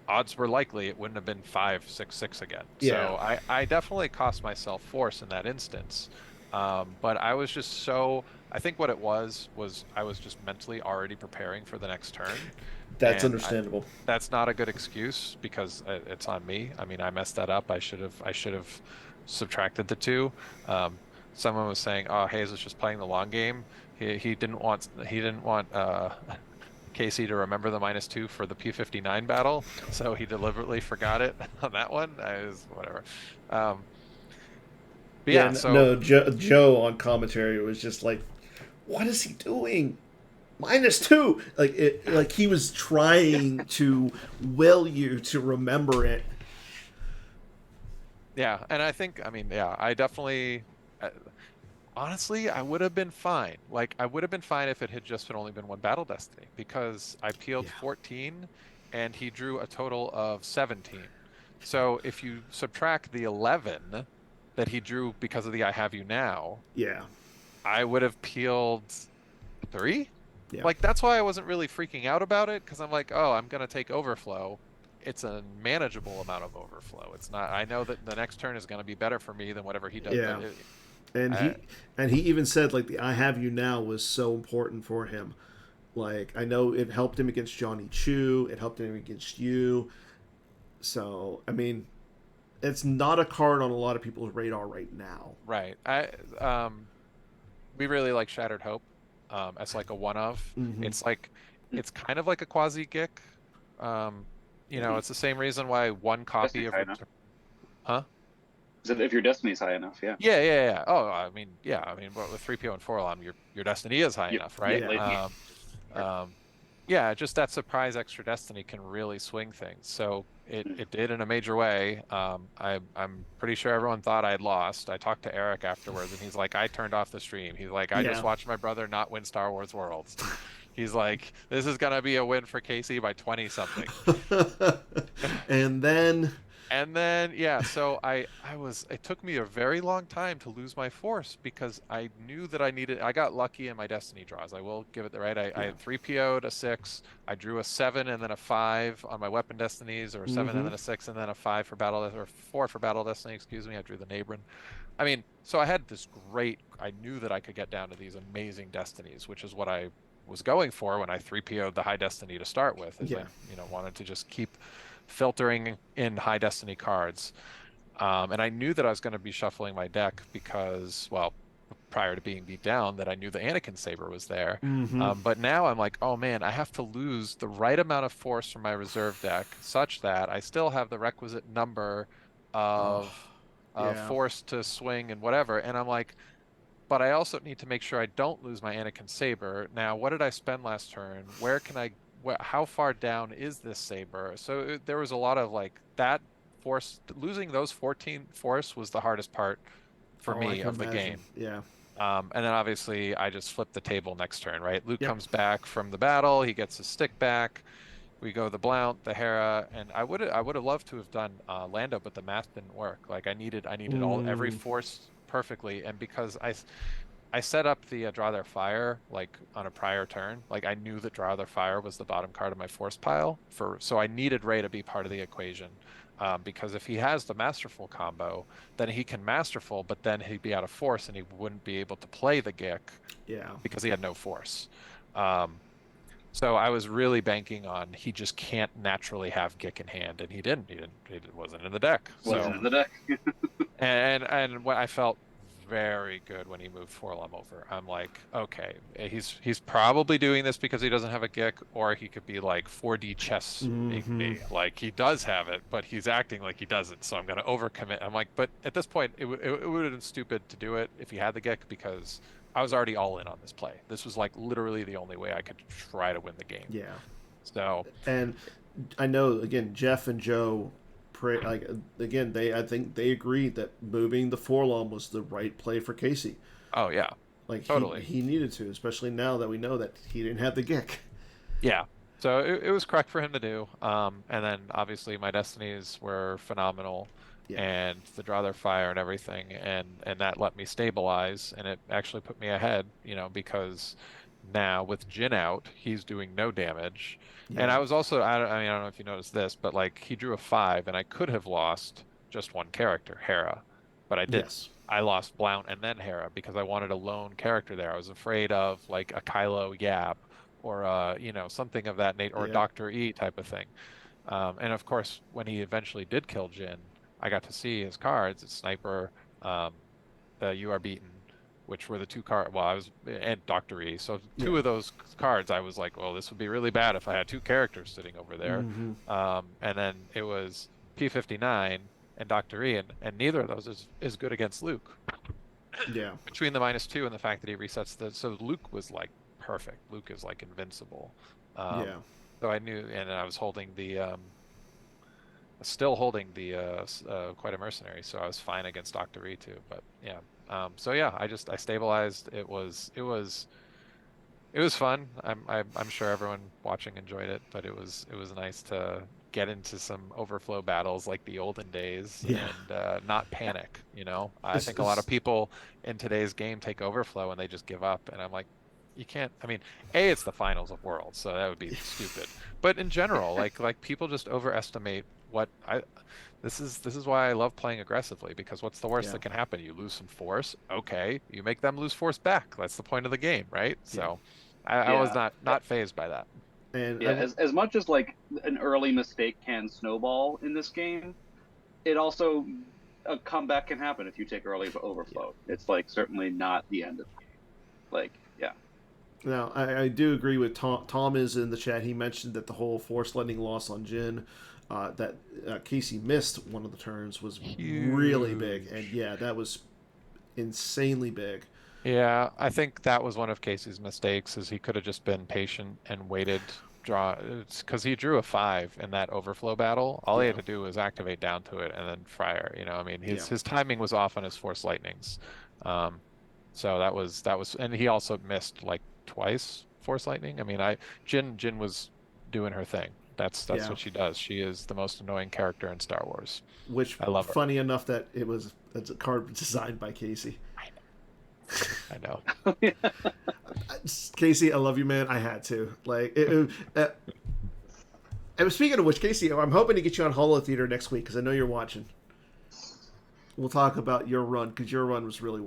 odds were likely it wouldn't have been 5/6/6 again. Yeah. So I definitely cost myself force in that instance. But I was just so, I think what it was I was just mentally already preparing for the next turn, That's and understandable. that's not a good excuse because it's on me. I mean, I messed that up. I should have subtracted the two. Someone was saying, "Oh, Hayes was just playing the long game. He didn't want Casey to remember the -2 for the P-59 battle, so he deliberately forgot it on that one. I was whatever. Um, but Yeah, yeah, so no, Joe on commentary was just like, "What is he doing? -2!" Like he was trying to will you to remember it. yeah, and I think, I mean, yeah, I definitely. Uh, Honestly, I would have been fine. Like, I would have been fine if it had just been only been one Battle Destiny because I peeled Yeah, 14 and he drew a total of 17. So if you subtract the 11 that he drew because of the I Have You Now, yeah, I would have peeled 3. yeah. Like, that's why I wasn't really freaking out about it because I'm like, oh, I'm going to take overflow. It's a manageable amount of overflow. It's not, I know that the next turn is going to be better for me than whatever he does, but Yeah. And I, he even said like the "I Have You Now" was so important for him. Like I know it helped him against Johnny Chu, it helped him against you. So I mean, it's not a card on a lot of people's radar right now. right. We really like Shattered Hope. As like a one of. Mm-hmm. It's like it's kind of like a quasi Gick. Um, Hmm. it's the same reason why one copy Destiny's of high enough. Return. Huh? Is it if your destiny's high enough? Yeah. Yeah. Oh, I mean, yeah. I mean, with 3PO and 4 alarm, your destiny is high Yep. enough, Yeah. right? Yeah. Late in the game. Um, yeah. Just that surprise extra destiny can really swing things. So Mhm. it did in a major way. I'm pretty sure everyone thought I had lost. I talked to Eric afterwards, and he's like, I turned off the stream. He's like, I just Yeah. watched my brother not win Star Wars Worlds. He's like, this is gonna be a win for Casey by 20 something. And then And then yeah, so it took me a very long time to lose my force because I knew that I got lucky in my destiny draws. I will give it the right. I yeah. had 3PO'd a 6, I drew a 7 and then a 5 on my weapon destinies, or a 7 and Mm-hmm. then a 6 and then a 5 for battle, or 4 for battle destiny, excuse me. I drew the neighboring. I mean, so I had this great, I knew that I could get down to these amazing destinies, which is what I was going for when I 3PO'd the high destiny to start with, is I, Yeah. wanted to just keep filtering in high destiny cards. And I knew that I was going to be shuffling my deck because, well, prior to being beat down, that I knew the Anakin Saber was there. Mm-hmm. But now I'm like, oh man, I have to lose the right amount of force from my reserve deck such that I still have the requisite number Oh, of yeah. force to swing and whatever. And I'm like, but I also need to make sure I don't lose my Anakin Saber. Now, what did I spend last turn? Where can I, how far down is this Saber? So there was a lot of like that force, losing those 14 force was the hardest part for Oh, I me can of the imagine. game. Yeah. And then obviously I just flipped the table next turn, right? Luke Yep. comes back from the battle. He gets his stick back. We go the Blount, the Hera, and I would have loved to have done Lando, but the math didn't work. Like I needed every Mm. force perfectly, and because I set up the Draw Their Fire like on a prior turn. Like I knew that Draw Their Fire was the bottom card of my force pile so I needed Ray to be part of the equation. Because if he has the Masterful combo, then he can Masterful, but then he'd be out of force and he wouldn't be able to play the Gick Yeah. because he had no force. Um, so I was really banking on he just can't naturally have Gick in hand, and he didn't. It wasn't in the deck. Wasn't So Yeah. in the deck. and what I felt very good when he moved Forlum over. I'm like, okay, he's probably doing this because he doesn't have a Gick, or he could be like 4D chessing Mm-hmm. me. Like he does have it, but he's acting like he doesn't. So I'm gonna overcommit. I'm like, but at this point, it would have been stupid to do it if he had the Gick because I was already all in on this play. This was like literally the only way I could try to win the game. Yeah. So And I know again, Jeff and Joe, like again, I think they agreed that moving the Forlom was the right play for Casey. oh yeah, Like totally. he needed to, especially now that we know that he didn't have the Gick. Yeah. So it was correct for him to do. And then obviously my destinies were phenomenal Yeah. and the draw their fire and everything. And that let me stabilize and it actually put me ahead, because now with Jin out, he's doing no damage. And Yeah. I was also, I don't know if you noticed this, but like he drew a 5 and I could have lost just one character, Hera, but I didn't. Yes. I lost Blount and then Hera because I wanted a lone character there. I was afraid of like a Kylo Yap or something of that nature, or Yeah. Doctor E type of thing. And of course, when he eventually did kill Jin, I got to see his cards. It's Sniper, the You Are Beaten, which were the two cards. Well, I was and Doctor E. So Yeah. two of those cards, I was like, well, this would be really bad if I had two characters sitting over there. Mm-hmm. And then it was P59 and Doctor E, and neither of those is good against Luke. Yeah. Between the -2 and the fact that he resets so Luke was like perfect. Luke is like invincible. Um, Yeah. so I knew, and I was holding the still holding the quite a mercenary, so I was fine against Doctor E too. But yeah, so yeah, I stabilized. It was fun. I'm sure everyone watching enjoyed it, but it was nice to get into some overflow battles like the olden days Yeah. and not panic. I It's, think a lot of it's, people in today's game take overflow and they just give up, and I'm like, you can't. I mean, A, it's the finals of Worlds, so that would be stupid. But in general, like people just overestimate what I. This is why I love playing aggressively, because what's the worst yeah. that can happen? You lose some force. Okay, you make them lose force back. That's the point of the game, right? Yeah. So I was Yeah. not phased by that. And Yeah, as much as like an early mistake can snowball in this game, it also a comeback can happen if you take early Yeah. overflow. It's like certainly not the end of the game. Like, yeah. now I do agree with Tom. Tom is in the chat. He mentioned that the whole force lightning loss on Jin, that Casey missed one of the turns was really big, and Huge. yeah, that was insanely big. Yeah, I think that was one of Casey's mistakes, is he could have just been patient and waited draw. It's because he drew a 5 in that overflow battle. All he had Yeah. to do was activate down to it and then fire. I mean, Yeah. his timing was off on his force lightnings. Um, so that was, and he also missed like twice force lightning. I mean, Jin was doing her thing. That's Yeah. what she does. She is the most annoying character in Star Wars. Which I love her. funny enough that it's a card designed by Casey. I know. Casey, I love you, man. I had to and speaking of which, Casey, I'm hoping to get you on Holotheatre next week because I know you're watching. We'll talk about your run because your run was really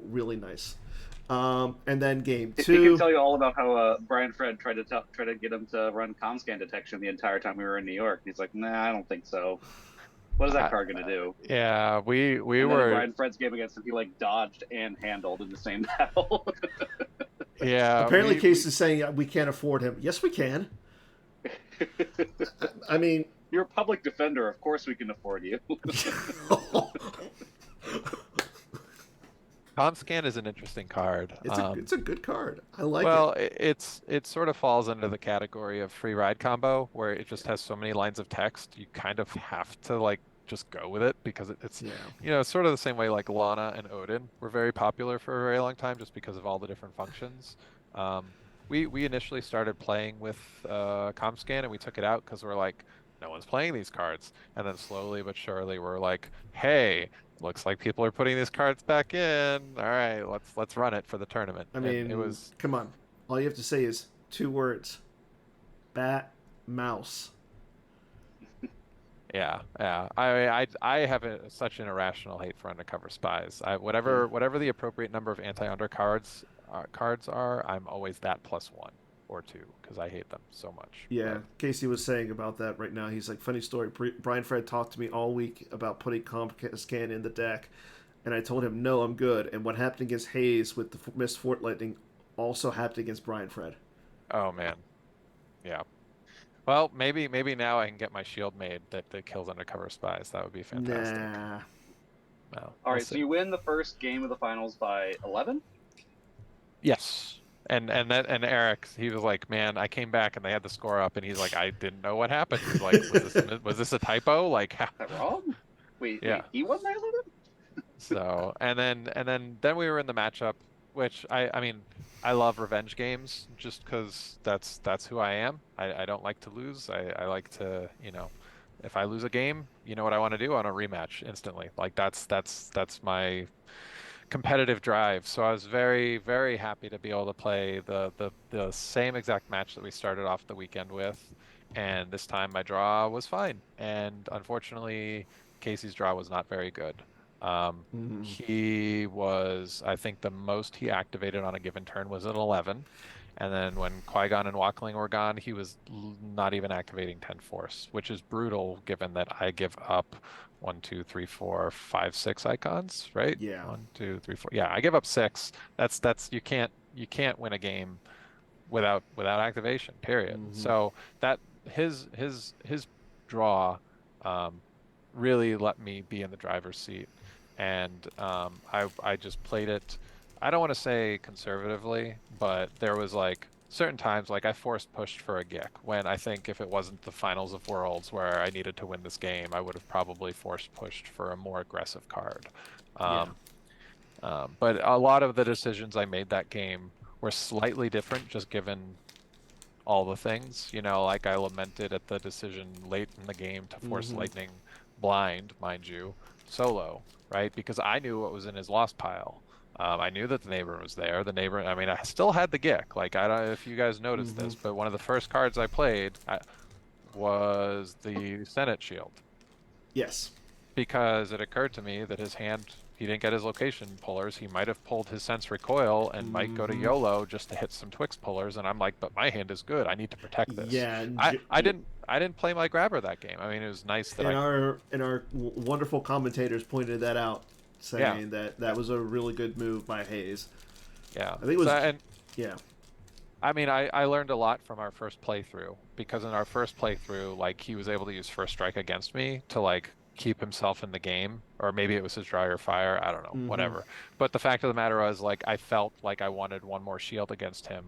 really nice. And then game He two. can tell you all about how Brian Fred tried to get him to run ComScan detection the entire time we were in New York. He's like, nah, I don't think so. What is that I, card gonna do? yeah, we And then in were. Brian Fred's game against him, he like dodged and handled in the same battle. Yeah, Apparently, we Casey is saying we can't afford him. Yes, we can. I mean, You're a public defender. Of course we can afford you. ComScan is an interesting card. it's a good card. I like it. Well, it sort of falls under the category of free ride combo, where it just has so many lines of text, you kind of have to like just go with it, because it's Yeah. it's sort of the same way like Lana and Odin were very popular for a very long time, just because of all the different functions. Um, we initially started playing with ComScan, and we took it out because we're like, no one's playing these cards, and then slowly but surely we're like, hey, looks like people are putting these cards back in. All right, let's run it for the tournament. I And it mean, was. come on. All you have to say is 2 words: bat, mouse. Yeah, yeah. I have such an irrational hate for undercover spies. Yeah. Whatever the appropriate number of anti-under cards are, I'm always that +1 or 2, because I hate them so much. Yeah, But Casey was saying about that right now. He's like, funny story. Brian Fred talked to me all week about putting ComScan in the deck, and I told him no, I'm good. And what happened against Hayes with the missed Fort Lightning also happened against Brian Fred. oh man, yeah. Well, maybe now I can get my shield made that kills undercover spies. That would be fantastic. Nah. Well, All we'll right, so see. you win the first game of the finals by 11. Yes. And Eric, he was like, man, I came back and they had the score up, and he's like, I didn't know what happened. He's like, was this a typo? Like, how? Is that wrong? Wait, Yeah. he won by 11. So, and then we were in the matchup, which I mean, I love revenge games just because that's who I am. I don't like to lose. I like to, if I lose a game, you know what I want to do? I want a rematch instantly. Like that's my competitive drive. So I was very, very happy to be able to play the same exact match that we started off the weekend with. And this time my draw was fine. And unfortunately, Casey's draw was not very good. Mm. He was, I think the most he activated on a given turn was an 11. And then when Qui-Gon and Wackling were gone, he was not even activating 10 Force, which is brutal given that I give up 1, 2, 3, 4, 5, 6 icons, right? Yeah. 1, 2, 3, 4. Yeah, I give up 6. That's you can't win a game without activation, period. Mm-hmm. So that his draw um, really let me be in the driver's seat, and I just played it. I don't want to say conservatively, but there was like certain times like I forced pushed for a Gick when I think if it wasn't the finals of Worlds where I needed to win this game, I would have probably forced pushed for a more aggressive card. Yeah. Um, but a lot of the decisions I made that game were slightly different, just given all the things. Like I lamented at the decision late in the game to force Mm-hmm. Lightning blind, mind you, solo, right? Because I knew what was in his lost pile. I knew that the neighbor was there. The neighbor, I mean, I still had the Gick. Like, I don't know if you guys noticed Mm-hmm. this, but one of the first cards I played was the Senate Shield Yes. because it occurred to me that his hand, he didn't get his location pullers. He might have pulled his sense recoil and might go to Mm-hmm. YOLO just to hit some Twix pullers. And I'm like, but my hand is good. I need to protect this. Yeah. I didn't play my grabber that game. I mean, it was nice that And I, our wonderful commentators pointed that out, yeah, saying that that was a really good move by Hayes. yeah. I think it So, was. and Yeah. I mean, I learned a lot from our first playthrough because in our first playthrough, like he was able to use first strike against me to like keep himself in the game, or maybe it was his dry or fire. I don't know, Mm-hmm. whatever. But the fact of the matter was, like, I felt like I wanted one more shield against him.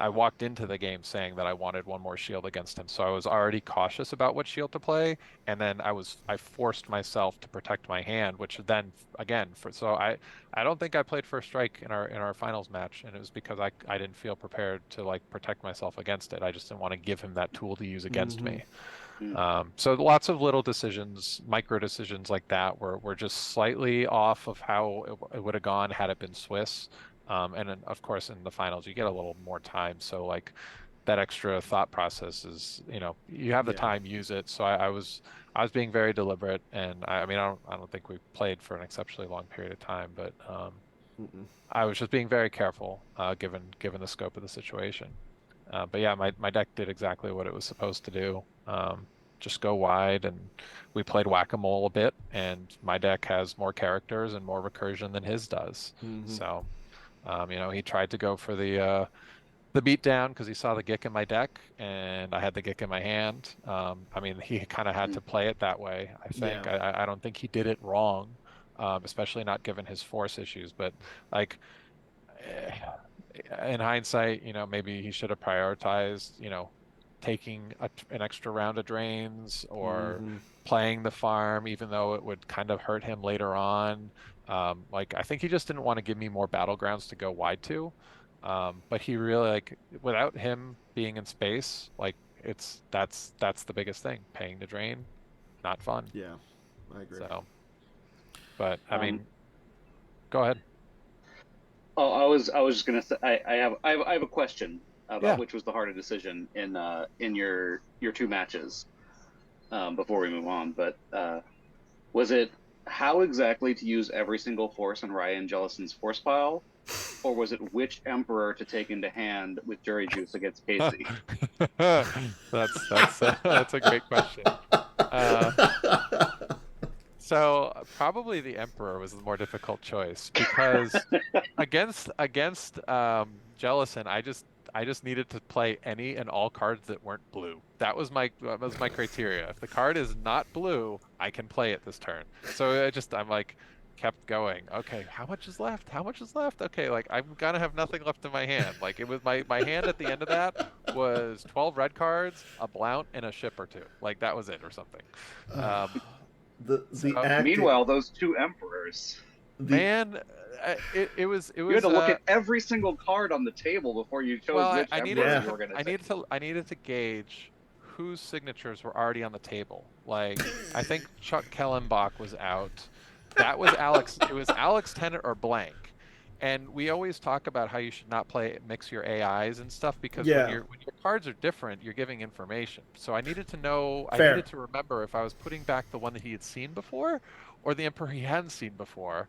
I walked into the game saying that I wanted one more shield against him, so I was already cautious about what shield to play, and then I forced myself to protect my hand, which then again so I don't think I played first strike in our finals match, and it was because I didn't feel prepared to like protect myself against it. I just didn't want to give him that tool to use against Mm-hmm. me. So lots of little decisions, micro decisions like that were just slightly off of how it would have gone had it been Swiss. And then, of course, in the finals, you get a little more time. So like that extra thought process is, you have the Yeah. time, use it. So I was being very deliberate, and I mean, I don't think we played for an exceptionally long period of time, but Mm-mm. I was just being very careful, given the scope of the situation. But yeah, my deck did exactly what it was supposed to do. Just go wide, and we played whack-a-mole a bit, and my deck has more characters and more recursion than his does. Mm-hmm. So, he tried to go for the beatdown because he saw the Gick in my deck, and I had the Gick in my hand. I mean, he kind of had to play it that way, I Yeah. think. I don't think he did it wrong, especially not given his force issues, but like eh, in hindsight, maybe he should have prioritized, taking an extra round of drains or Mm-hmm. playing the farm, even though it would kind of hurt him later on. Like I think he just didn't want to give me more battlegrounds to go wide to. But he really like without him being in space, like that's the biggest thing. Paying the drain, not fun. Yeah. I agree. So, but I Um, mean, go ahead. oh, I was just gonna say I have a question about Yeah. which was the harder decision in your two matches before we move on. But was it how exactly to use every single force on Ryan Jellison's force pile, or was it which emperor to take into hand with jury juice against Casey? That's a great question. Uh, so probably the Emperor was the more difficult choice because against Jellison, I just needed to play any and all cards that weren't blue. That was my criteria. If the card is not blue, I can play it this turn. So I'm like kept going. Okay, how much is left? How much is left? Okay, like I'm gonna have nothing left in my hand. Like it was my hand at the end of that was 12 red cards, a Blount, and a ship or two. Like that was it or something. Um, The so acting. Meanwhile, those two emperors, The man, it you had was to look at every single card on the table before you chose well, I, which I needed emperor to Yeah. you were going to take. I needed to gauge whose signatures were already on the table. Like I think Chuck Kellenbach was out. That was Alex. It was Alex Tennant or blank. And we always talk about how you should not mix your AIs and stuff because when Yeah. your cards are different, you're giving information. So I needed to know, I Fair. needed to remember if I was putting back the one that he had seen before or the emperor he hadn't seen before.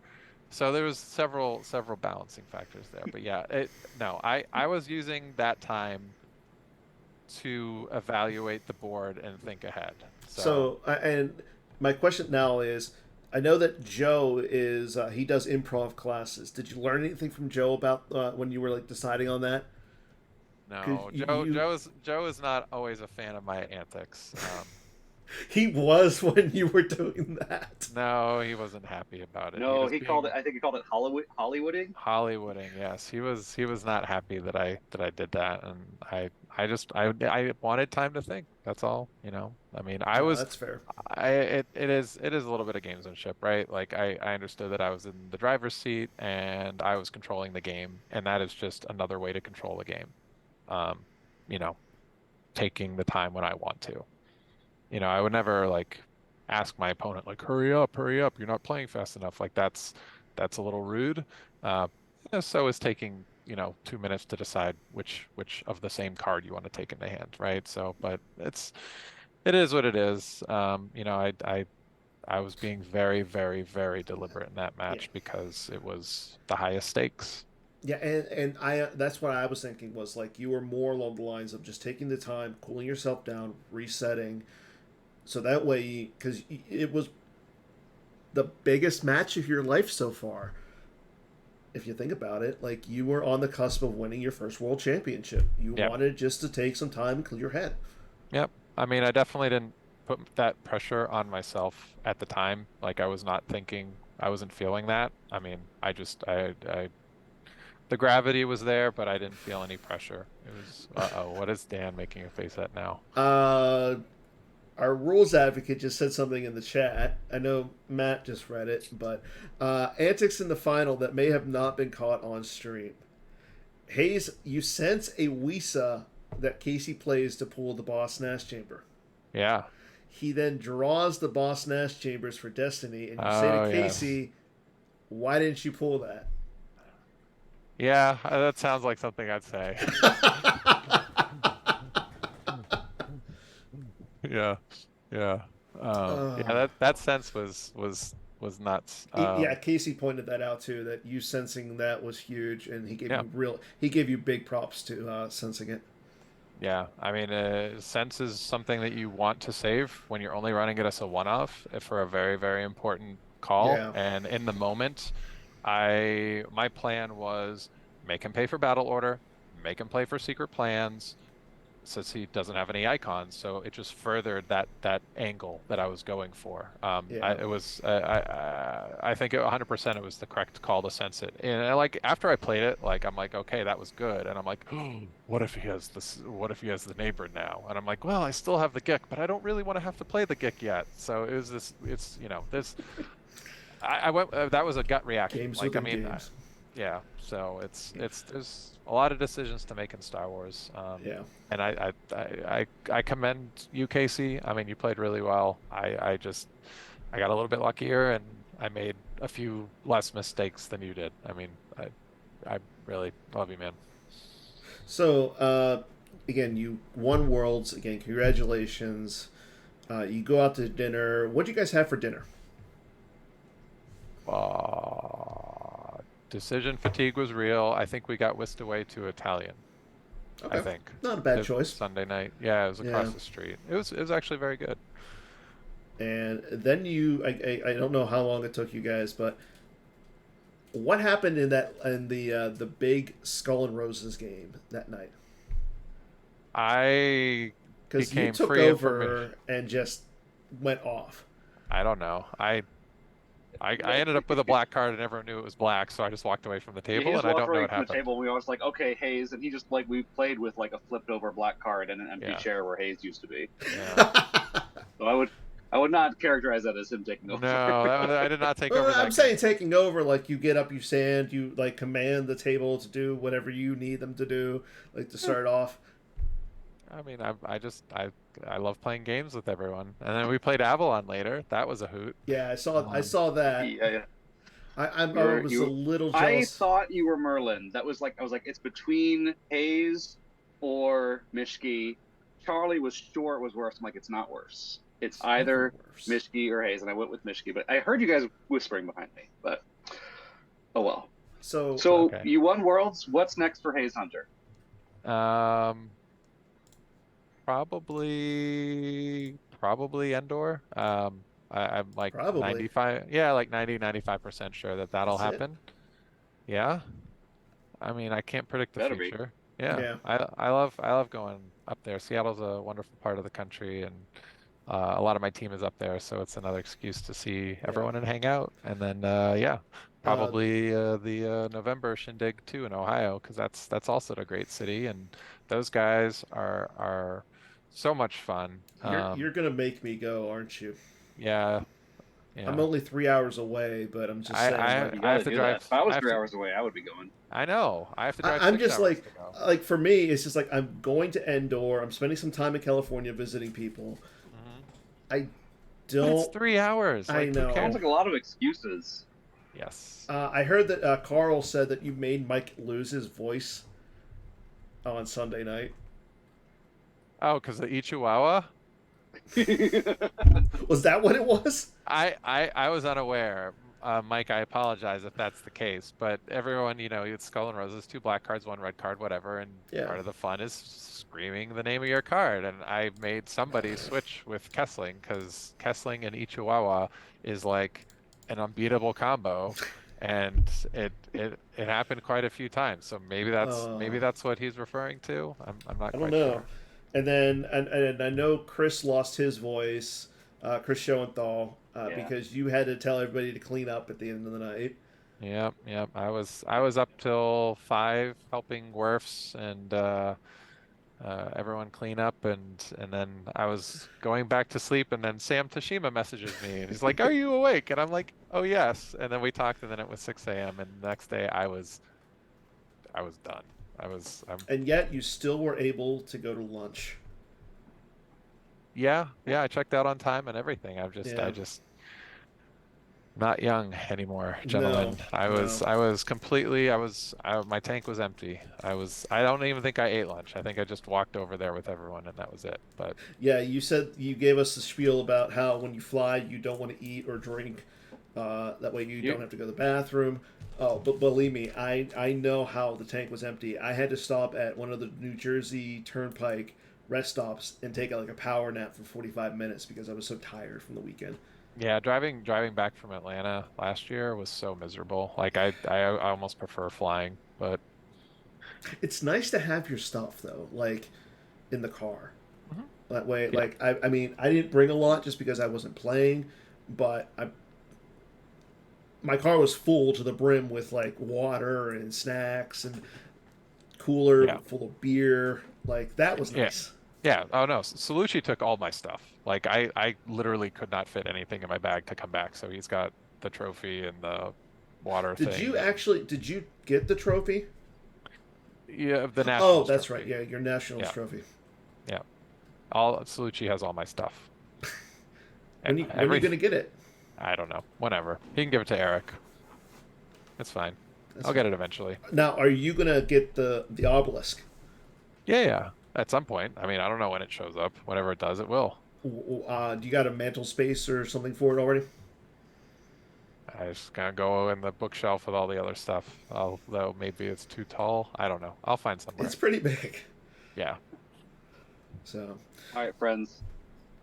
So there was several balancing factors there, but yeah, no, I was using that time to evaluate the board and think ahead. So So, and my question now is, I know that Joe is he does improv classes. Did you learn anything from Joe about when you were like deciding on that? Because no, you Joe is not always a fan of my antics. he was when you were doing that. No, he wasn't happy about it. He No, was he called it. being I think he called it Hollywooding. Hollywooding. Yes, he was not happy that I did that, and I wanted time to think. That's all, you know. I mean, No, that's fair. it is a little bit of gamesmanship, right? Like I understood that I was in the driver's seat and I was controlling the game, and that is just another way to control the game. Um, you know, taking the time when I want to. You know, I would never like ask my opponent like, hurry up, you're not playing fast enough. Like that's a little rude. Uh, so is taking, 2 minutes to decide which of the same card you want to take in the hand, right? So, but it is what it is. I was being very, very, very deliberate in that Yeah, match because it was the highest stakes. yeah, and I that's what I was thinking was like you were more along the lines of just taking the time, cooling yourself down, resetting, so that way because it was the biggest match of your life so far. If you think about it, like you were on the cusp of winning your first world championship. You Yep. wanted just to take some time and clear your head. Yep. I mean, I definitely didn't put that pressure on myself at the time. Like I was not thinking, I wasn't feeling that. I mean, the gravity was there, but I didn't feel any pressure. It was, uh-oh, what is Dan making a face at now? Uh, our rules advocate just said something in the chat. I know Matt just read it, but antics in the final that may have not been caught on stream. Hayes, you sense a Wisa that Casey plays to pull the Boss Nash Chamber. Yeah. He then draws the Boss Nash Chambers for Destiny, and you say to Oh, yes. Casey, "Why didn't you pull that?" Yeah, that sounds like something I'd say. Yeah. Yeah. Yeah, uh, that sense was nuts. yeah, Casey pointed that out too. That you sensing that was huge, and Yeah. he gave you big props to sensing it. Yeah, I mean, sense is something that you want to save when you're only running it as a one-off for a very, very important call. Yeah, And in the moment, my plan was make him pay for battle order, make him play for secret plans, since he doesn't have any icons. So it just furthered that angle that I was going for. yeah. I think 100% it was the correct call to sense it. And like after I played it, like I'm like, okay, that was good. And I'm like, oh, what if he has this? What if he has the neighbor now? And I'm like, well, I still have the Gick, but I don't really want to have to play the Gick yet. So it was this. It's this. I went. That was a gut reaction. Games Like I within mean, games. yeah. So it's there's a lot of decisions to make in Star Wars. Yeah. And I commend you, Casey. I mean, you played really well. I got a little bit luckier and I made a few less mistakes than you did. I mean, I really love you, man. So again, you won Worlds. Again, congratulations. You go out to dinner. What do you guys have for dinner? Decision fatigue was real. I think we got whisked away to Italian. I Okay, think not a it bad was choice. Sunday night. Yeah, it was Yeah. across the street. It was actually very good. And then I don't know how long it took you guys, but what happened in the big Skull and Roses game that night? I Because you became took free information. over and just went off. I don't know. I ended up with a black card and everyone knew it was black, so I just walked away from the Yeah, he table just and I walked don't know away what from the happened. table. And we were just like, okay, Hayes, and he just like we played with like a flipped over black card and an empty Yeah. chair where Hayes used to be. Yeah. So I would not characterize that as him taking over. No, I did not take Well, over I'm that saying game. taking over, like you get up, you stand, you like command the table to do whatever you need them to do, like to Eh, start off. I mean, I love playing games with everyone. And then we played Avalon later. That was a hoot. Yeah, I Um, saw that. Yeah, I was a you. little I jealous. thought you were Merlin. That was like I was like it's between Hayes or Mishki. Charlie was sure it was worse. I'm like it's not worse. It's Never either worse. Mishki or Hayes, and I went with Mishki. But I heard you guys whispering behind me. But Oh well. So It's So okay. you won Worlds. What's next for Hayes Hunter? Um, probably Endor. I'm like probably 95, yeah, like 95% sure that that'll that's it. happen. Yeah. I mean, I can't predict the Better be. future. Yeah. Yeah. I love going up there. Seattle's a wonderful part of the country, and a lot of my team is up there, so it's another excuse to see Yeah. everyone and hang out. And then yeah, Uh, probably the November shindig too in Ohio, because that's also a great city, and those guys are so much fun. you're gonna make me go, aren't you? Yeah, I'm yeah. only 3 hours away, but I'm just I saying, like, I You I got have to to do that. drive. If I I was have 3 hours away, I would be going. I know. I have to drive I'm six just hours to go. like for me, it's just like I'm going to Endor. I'm spending some time in California visiting people. Hmm. I But it's don't. 3 hours. I Like, who Sounds know. cares? like a lot of excuses. Yes. I heard that Carl said that you made Mike lose his voice on Sunday night. Oh, because the Ichiwawa? Was that what it was? I was unaware. Mike, I apologize if that's the case, but everyone, it's Skull and Roses, two black cards, one red card, whatever, and Yeah. part of the fun is screaming the name of your card. And I made somebody switch with Kessling because Kessling and Ichiwawa is like an unbeatable combo, and it happened quite a few times. So maybe Uh, that's what he's referring to. I'm not I don't quite know. sure. And then and I know Chris lost his voice, Chris Schoenthal, Yeah. because you had to tell everybody to clean up at the end of the night. Yep, yep. I was up till 5 helping Werfs and everyone clean up, and then I was going back to sleep, and then Sam Tashima messages me and he's like, "Are you awake?" And I'm like, "Oh yes." And then we talked, and then it was 6 a.m. and the next day I was done. I'm And yet you still were able to go to lunch. yeah, yeah. I checked out on time and everything. I Yeah. just not young anymore, No. gentlemen. I was No. I was completely my tank was empty. I don't even think I ate lunch. I think I just walked over there with everyone and that was it. But Yeah, you said you gave us the spiel about how when you fly you don't want to eat or drink. That way you you don't have to go to the bathroom. Oh, but believe me, I know how the tank was empty. I had to stop at one of the New Jersey Turnpike rest stops and take like a power nap for 45 minutes because I was so tired from the weekend. yeah, driving back from Atlanta last year was so miserable. Like I almost prefer flying, but It's nice to have your stuff though, like in the car. mhm, That way, yeah, like I mean, I didn't bring a lot just because I wasn't playing, but my car was full to the brim with like water and snacks and cooler yeah, full of beer. Like that was yeah. nice. Yeah. Oh no, Salucci took all my stuff. Like I literally could not fit anything in my bag to come back. So he's got the trophy and the water thing and Did you get the trophy? yeah, the Oh, Nationals that's right. trophy. Yeah, your Nationals Yeah, trophy. yeah. All Salucci has all my stuff. When are you Every gonna get it? I don't know. Whenever. He can give it to Eric. It's fine. That's I'll fine. get it eventually. Now, are you gonna get the obelisk? Yeah, yeah. At some point. I mean, I don't know when it shows up. Whenever it does, it will. Do you got a mantle space or something for it already? I just gonna go in the bookshelf with all the other stuff. Though maybe it's too tall. I don't know. I'll find It's somewhere. pretty big. Yeah. So, All right, friends.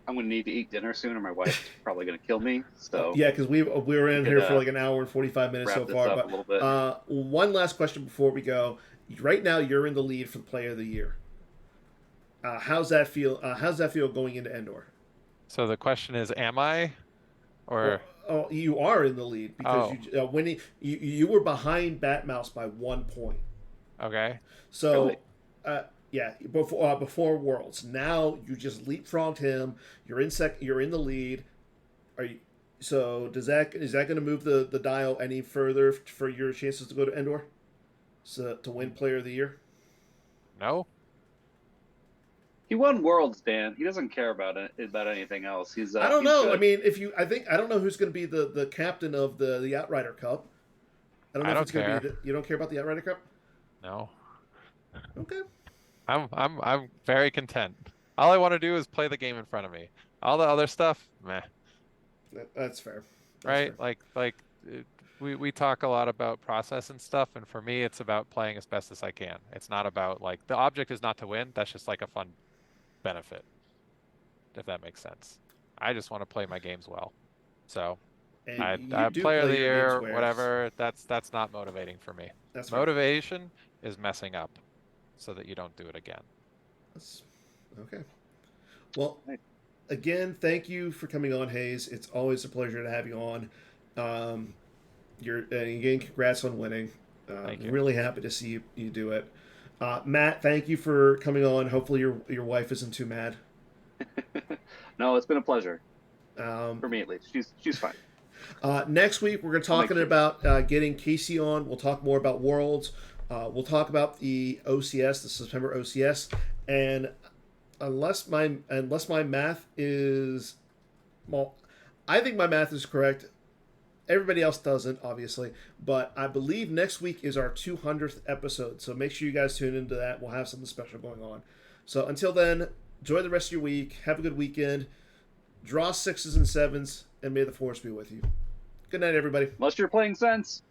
I'm gonna need to eat dinner soon, or my wife's probably gonna kill me. So yeah, because we were we in could here for like an hour and 45 minutes so wrap this far. up a But little bit. one last question before we go. Right now, you're in the lead for the Player of the Year. How's that feel? How's that feel going into Endor? So the question is, am I Well, or oh, you are in the lead because oh, you were behind Batmouse by 1 point. okay. So, Really? yeah, before Worlds. Now you just leapfrogged him. You're in the lead. Are you? So is that going to move the dial any further for your chances to go to Endor? So to win Player of the Year. No? He won Worlds, Dan. He doesn't care about anything else. I don't He's know. I good. mean, I don't know who's going to be the captain of the Outrider Cup. I don't know I if don't it's going to care. be. You don't care about the Outrider Cup. No. Okay. I'm very content. All I want to do is play the game in front of me. All the other stuff, meh. That's fair. That's Right? fair. Like we talk a lot about process and stuff, and for me, it's about playing as best as I can. It's not about like the object is not to win. That's just like a fun benefit, if that makes sense. I just want to play my games well. So And you I do player of play the your games year, where whatever. That's not motivating for me. that's fair. Motivation is messing up so that you don't do it again. That's, okay. Well, Right. again, thank you for coming on, Hayes. It's always a pleasure to have you on. Again, congrats on winning. Thank you. Really happy to see you do it. Matt, thank you for coming on. Hopefully your wife isn't too mad. No, it's been a pleasure Um, for me at least. She's fine. Next week we're I'll make talking sure. about getting Casey on. We'll talk more about Worlds. We'll talk about the OCS, the September OCS, and unless my math is, well, I think my math is correct. Everybody else doesn't, obviously, but I believe next week is our 200th episode. So make sure you guys tune into that. We'll have something special going on. So until then, enjoy the rest of your week. Have a good weekend. Draw 6s and 7s, and may the force be with you. Good night, everybody. Unless you're playing sense.